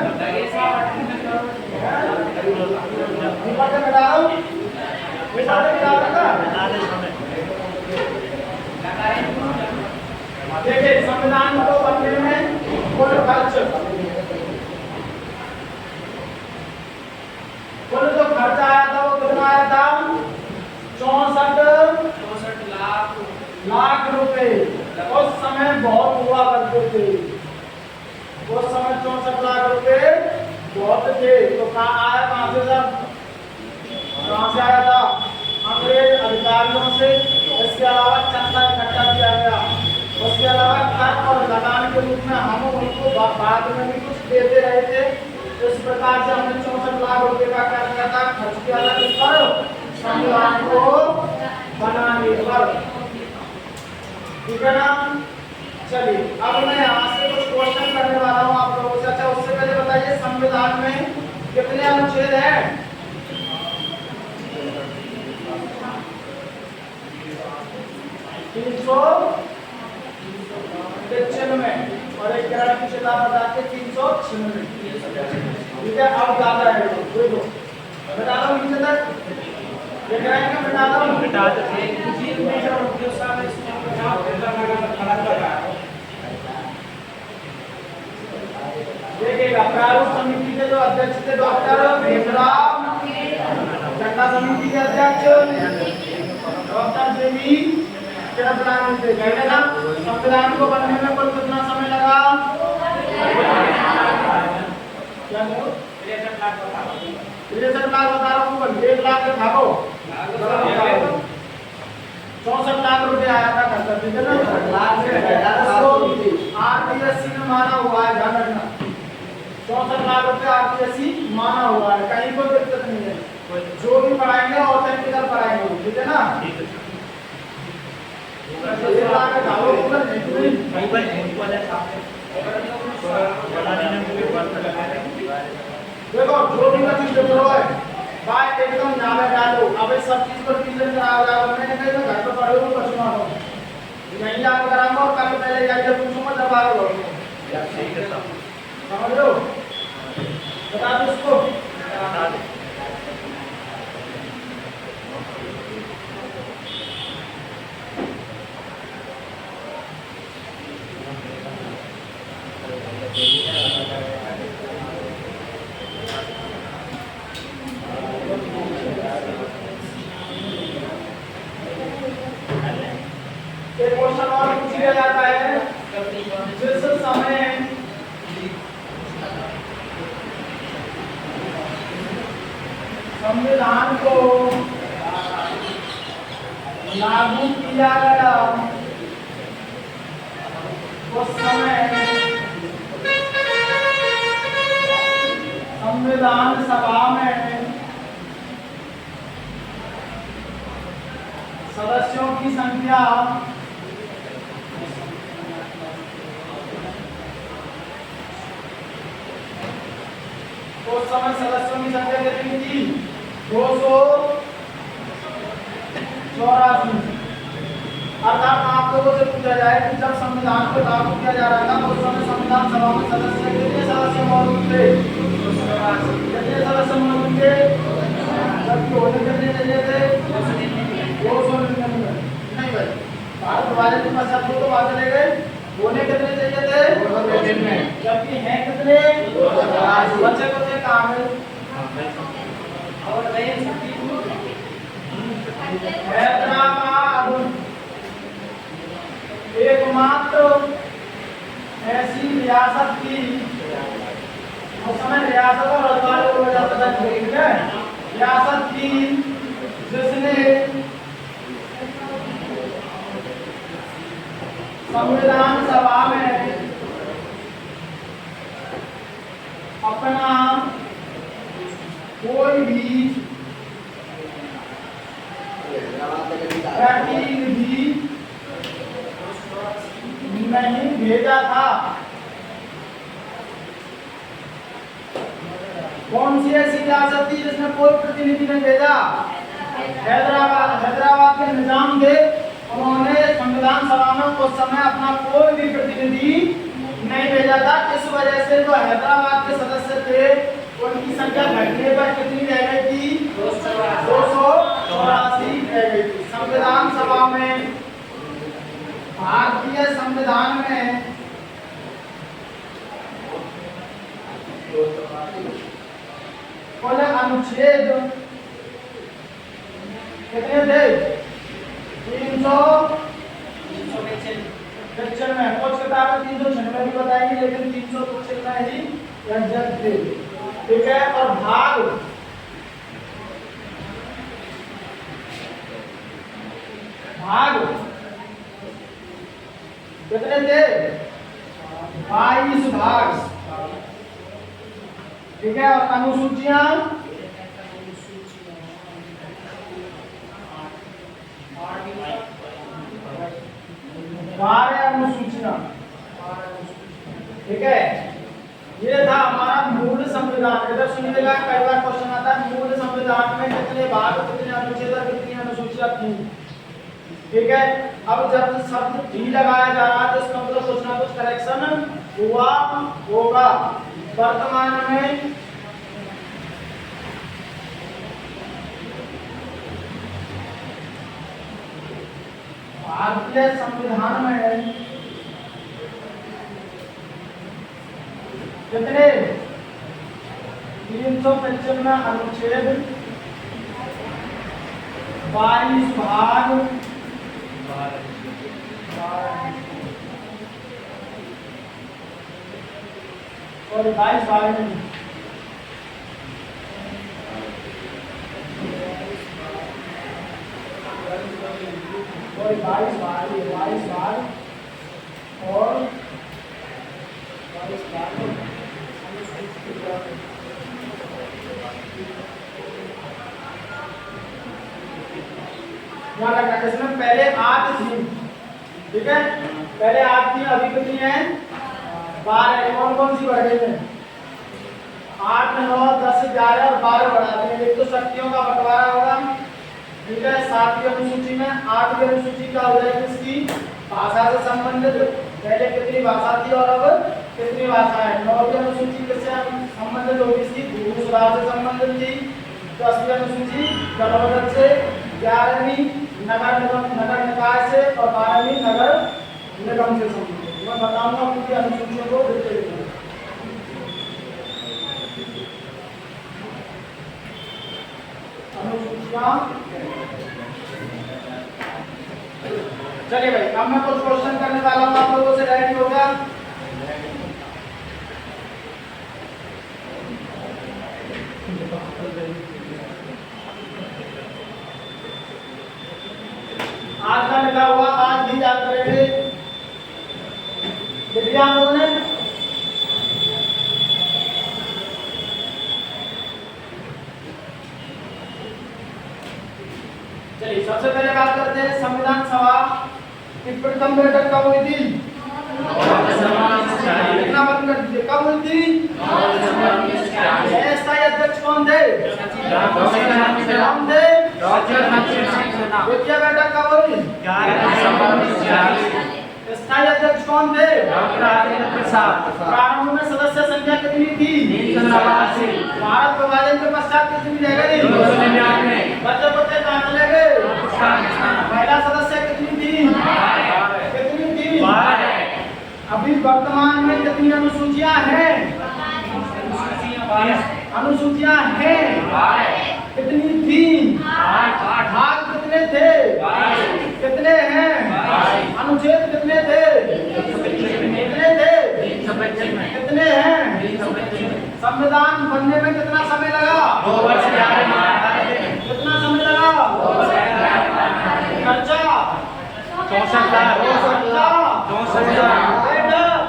देखिए संविधान को बनने में कुल जो खर्चा आया था वो कितना आया था? 64 लाख रुपए। उस समय बहुत हुआ करते थे। उस समय 64 लाख रुपए बहुत थे। तो कहाँ आया? कहाँ से सब? कहाँ से आया था? अंग्रेज अधिकारियों से। इसके अलावा चंदा इकट्ठा किया गया। उसके अलावा कर और लगान के रूप में हम उनको बाद में भी कुछ देते रहे थे। इस प्रकार से हमने 64 लाख रुपए का कर दिया था, खर्च किया था किस पर? संविधान को बनाने पर। ठीक है ना? चलिए अब मैं यहाँ से कुछ क्वेश्चन करने वाला हूँ आप लोगों से। अच्छा उससे पहले बताइए संविधान में कितने अनुच्छेद हैं? 393 और एक ग्राम की शिला बता के 396। ठीक है, अब ज्यादा है देखो बता दो नीचे तक ये ग्राम का बता दो देखिएगा। प्रारूप समिति के जो अध्यक्ष थे डॉक्टर भीमराव, जनता समिति के अध्यक्ष डॉक्टर जेबी कृपलानी थे। कहने ना संविधान को बनने में कुल कितना समय लगा? 63 लाख बता रहा हूँ। 1 लाख के भागो 64 लाख रुपए आया था खर्चा। ठीक है ना? आरपीएससी ने माना हुआ है, ध्यान रखना। 64 लाख रुपए आरपीएससी माना हुआ है, कहीं कोई दिक्कत नहीं है। जो भी पढ़ाएंगे ऑथेंटिकल पढ़ाएंगे। ठीक है ना? देखो जो भी का चीज देखो है बात एकदम नामे डालो। अब इस सब चीज को रिवीजन कराओ जाओ। मैंने कहा मैं घर पे पढ़े हूँ बचना हो नहीं याद कराऊंगा और कल पहले जाके पूछूंगा जब आ रहे हो। समझ लो बता दो उसको। एक क्वेश्चन और पूछ लिया जाता है जिस समय संविधान को लागू किया गया उस समय संविधान सभा में सदस्यों की संख्या उस समय सदस्यों की संख्या कितनी थी? 284। अर्थात आप लोगों से पूछा जाए कि जब संविधान को लागू किया जा रहा था उस समय संविधान सभा में सदस्य कितने सदस्य मौजूद थे? कितने सदस्य मौजूद थे? जबकि होने कितने चाहिए थे? 299। विभाजन के पश्चात दो तो वहां चले गए, होने कितने चाहिए थे, जबकि हैं कितने, बचे बचे कहाँ है, और हैदराबाद एकमात्र ऐसी रियासत थी, उस समय रियासत और रजवाड़े हो जाता था, ठीक है, रियासत थी जिसने संविधान सभा में अपना कोई भी प्रतिनिधि नहीं भेजा था। कौन सी ऐसी रियासत थी जिसने कोई प्रतिनिधि नहीं भेजा, हैदराबाद के निजाम थे, उन्होंने संविधान सभा में उस समय अपना कोई भी प्रतिनिधि नहीं भेजा था। इस वजह से जो हैदराबाद के सदस्य थे उनकी संख्या घटने पर कितनी रह गई थी, 284 रह गई थी। संविधान सभा में, भारतीय संविधान में कुल अनुच्छेद कितने थे, 395 में, कुछ किताबें 396 भी बताएंगे लेकिन 395 में ही एग्जैक्ट थे, ठीक है। और भाग कितने थे, 22 भाग, ठीक है। और अनुसूचियां 12 अनुसूचियां, ठीक है। ये था हमारा मूल संविधान। इधर सुनिएगा, कई बार क्वेश्चन आता है मूल संविधान में कितने भाग, कितने अनुच्छेद और कितनी अनुसूचियां थी, ठीक है। अब जब शब्द भी लगाया जा रहा है तो इसका मतलब कुछ ना कुछ करेक्शन हुआ होगा। वर्तमान में भारतीय संविधान में कितने, 395 अनुच्छेद, 22 भाग और 22 भाग नहीं, और 22 भाग और 22 भाग यहाँ लगा। इसमें पहले 8 थी, ठीक है, पहले 8 थी, अभी कितनी है, 12। कौन कौन सी बढ़ गई है, 8, 9, 10, 11 और 12 बढ़ा देंगे। एक तो शक्तियों का बंटवारा होगा, ठीक है। 7वीं अनुसूची में 8वीं अनुसूची का हो जाएगी इसकी भाषा से संबंधित, पहले कितनी भाषा थी और अब कितनी भाषा है। 9वीं अनुसूची किससे संबंधित होगी, इसकी भू सुधार से संबंधित थी। 10वीं अनुसूची जलबदल से, 11वीं नगर निकाय से और 12वीं नगर निगम से संबंधित। मैं बताऊंगा उनकी अनुसूचियों को डिटेल में। अनुसूचियां, चलिए भाई, अब मैं कुछ क्वेश्चन करने वाला हूँ, आप लोगों से रेडी हो गया। आज का लिखा हुआ आज भी याद करेंगे, दिव्यांग लोगों ने चलिए सबसे पहले बात करते हैं संविधान सभा की प्रथम बैठक कब हुई थी, लिखना बंद कर दीजिए, कब हुई थी, स्थायी अध्यक्ष कौन थे, द्वितीय बैठक कब हुई, स्थायी अध्यक्ष कौन थे, प्रारंभ में सदस्य संख्या कितनी थी, भारत विभाजन के पश्चात कितनी रह गई, बच्चे बच्चे कहाँ चले गए, महिला सदस्य कितनी थी, अनुसूचियां हैं? कितनी थी? भाग कितने थे? कितने हैं? अनुच्छेद कितने थे? कितने थे? कितने हैं? संविधान बनने में कितना समय लगा? 2 वर्ष 11 दिन। कितना समय लगा? खर्चा 64,000। 64,000।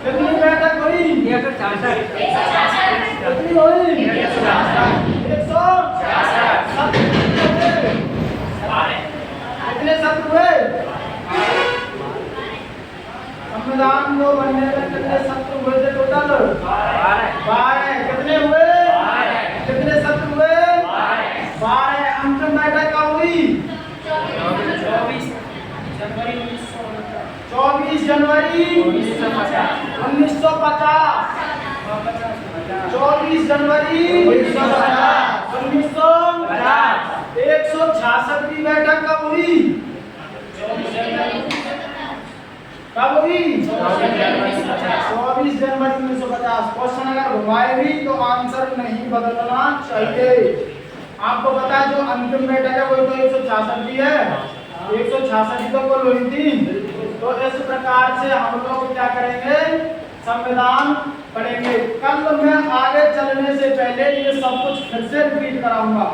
कितनी बैठक हुई? 166। कितनी हुई? 166। कितने सत्र हुए? संविधान को बनने में कितने सत्र हुए थे टोटल? 12। कितने हुए? कितने सत्र हुए? 12। अंतिम बैठक कब हुई? 24 जनवरी 1950। 24 जनवरी 1950। 166वीं बैठक कब हुई? कब हुई? 24 जनवरी 1950। क्वेश्चन अगर घुमाए भी तो आंसर नहीं बदलना चाहिए। आपको पता है जो अंतिम बैठक है वो तो 166 है। 166 तो कुल हुई थी। तो इस प्रकार से हम लोग क्या करेंगे? संविधान पढ़ेंगे। कल मैं आगे चलने से पहले ये सब कुछ फिर से रिपीट कराऊंगा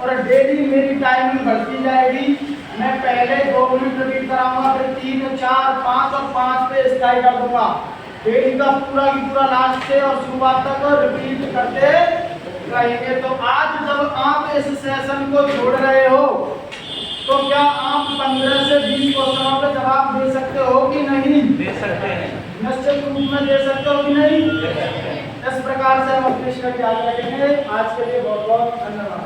और डेली मेरी टाइमिंग बढ़ती जाएगी। मैं पहले 2 मिनट रिपीट कराऊंगा, फिर 3, 4, 5 और 5 पे स्टाई कर दूंगा। डेली का पूरा की पूरा लास्ट से और शुरुआत तक रिपीट करते रहेंगे। तो आज जब आप इस सेशन को छोड़ रहे हो तो क्या आप 15 से 20 क्वेश्चनों पे जवाब दे सकते हो कि नहीं? दे सकते हैं। निश्चित रूप में दे सकते हो कि नहीं? इस प्रकार से हम अपने विषय याद रखेंगे। आज के लिए बहुत बहुत धन्यवाद।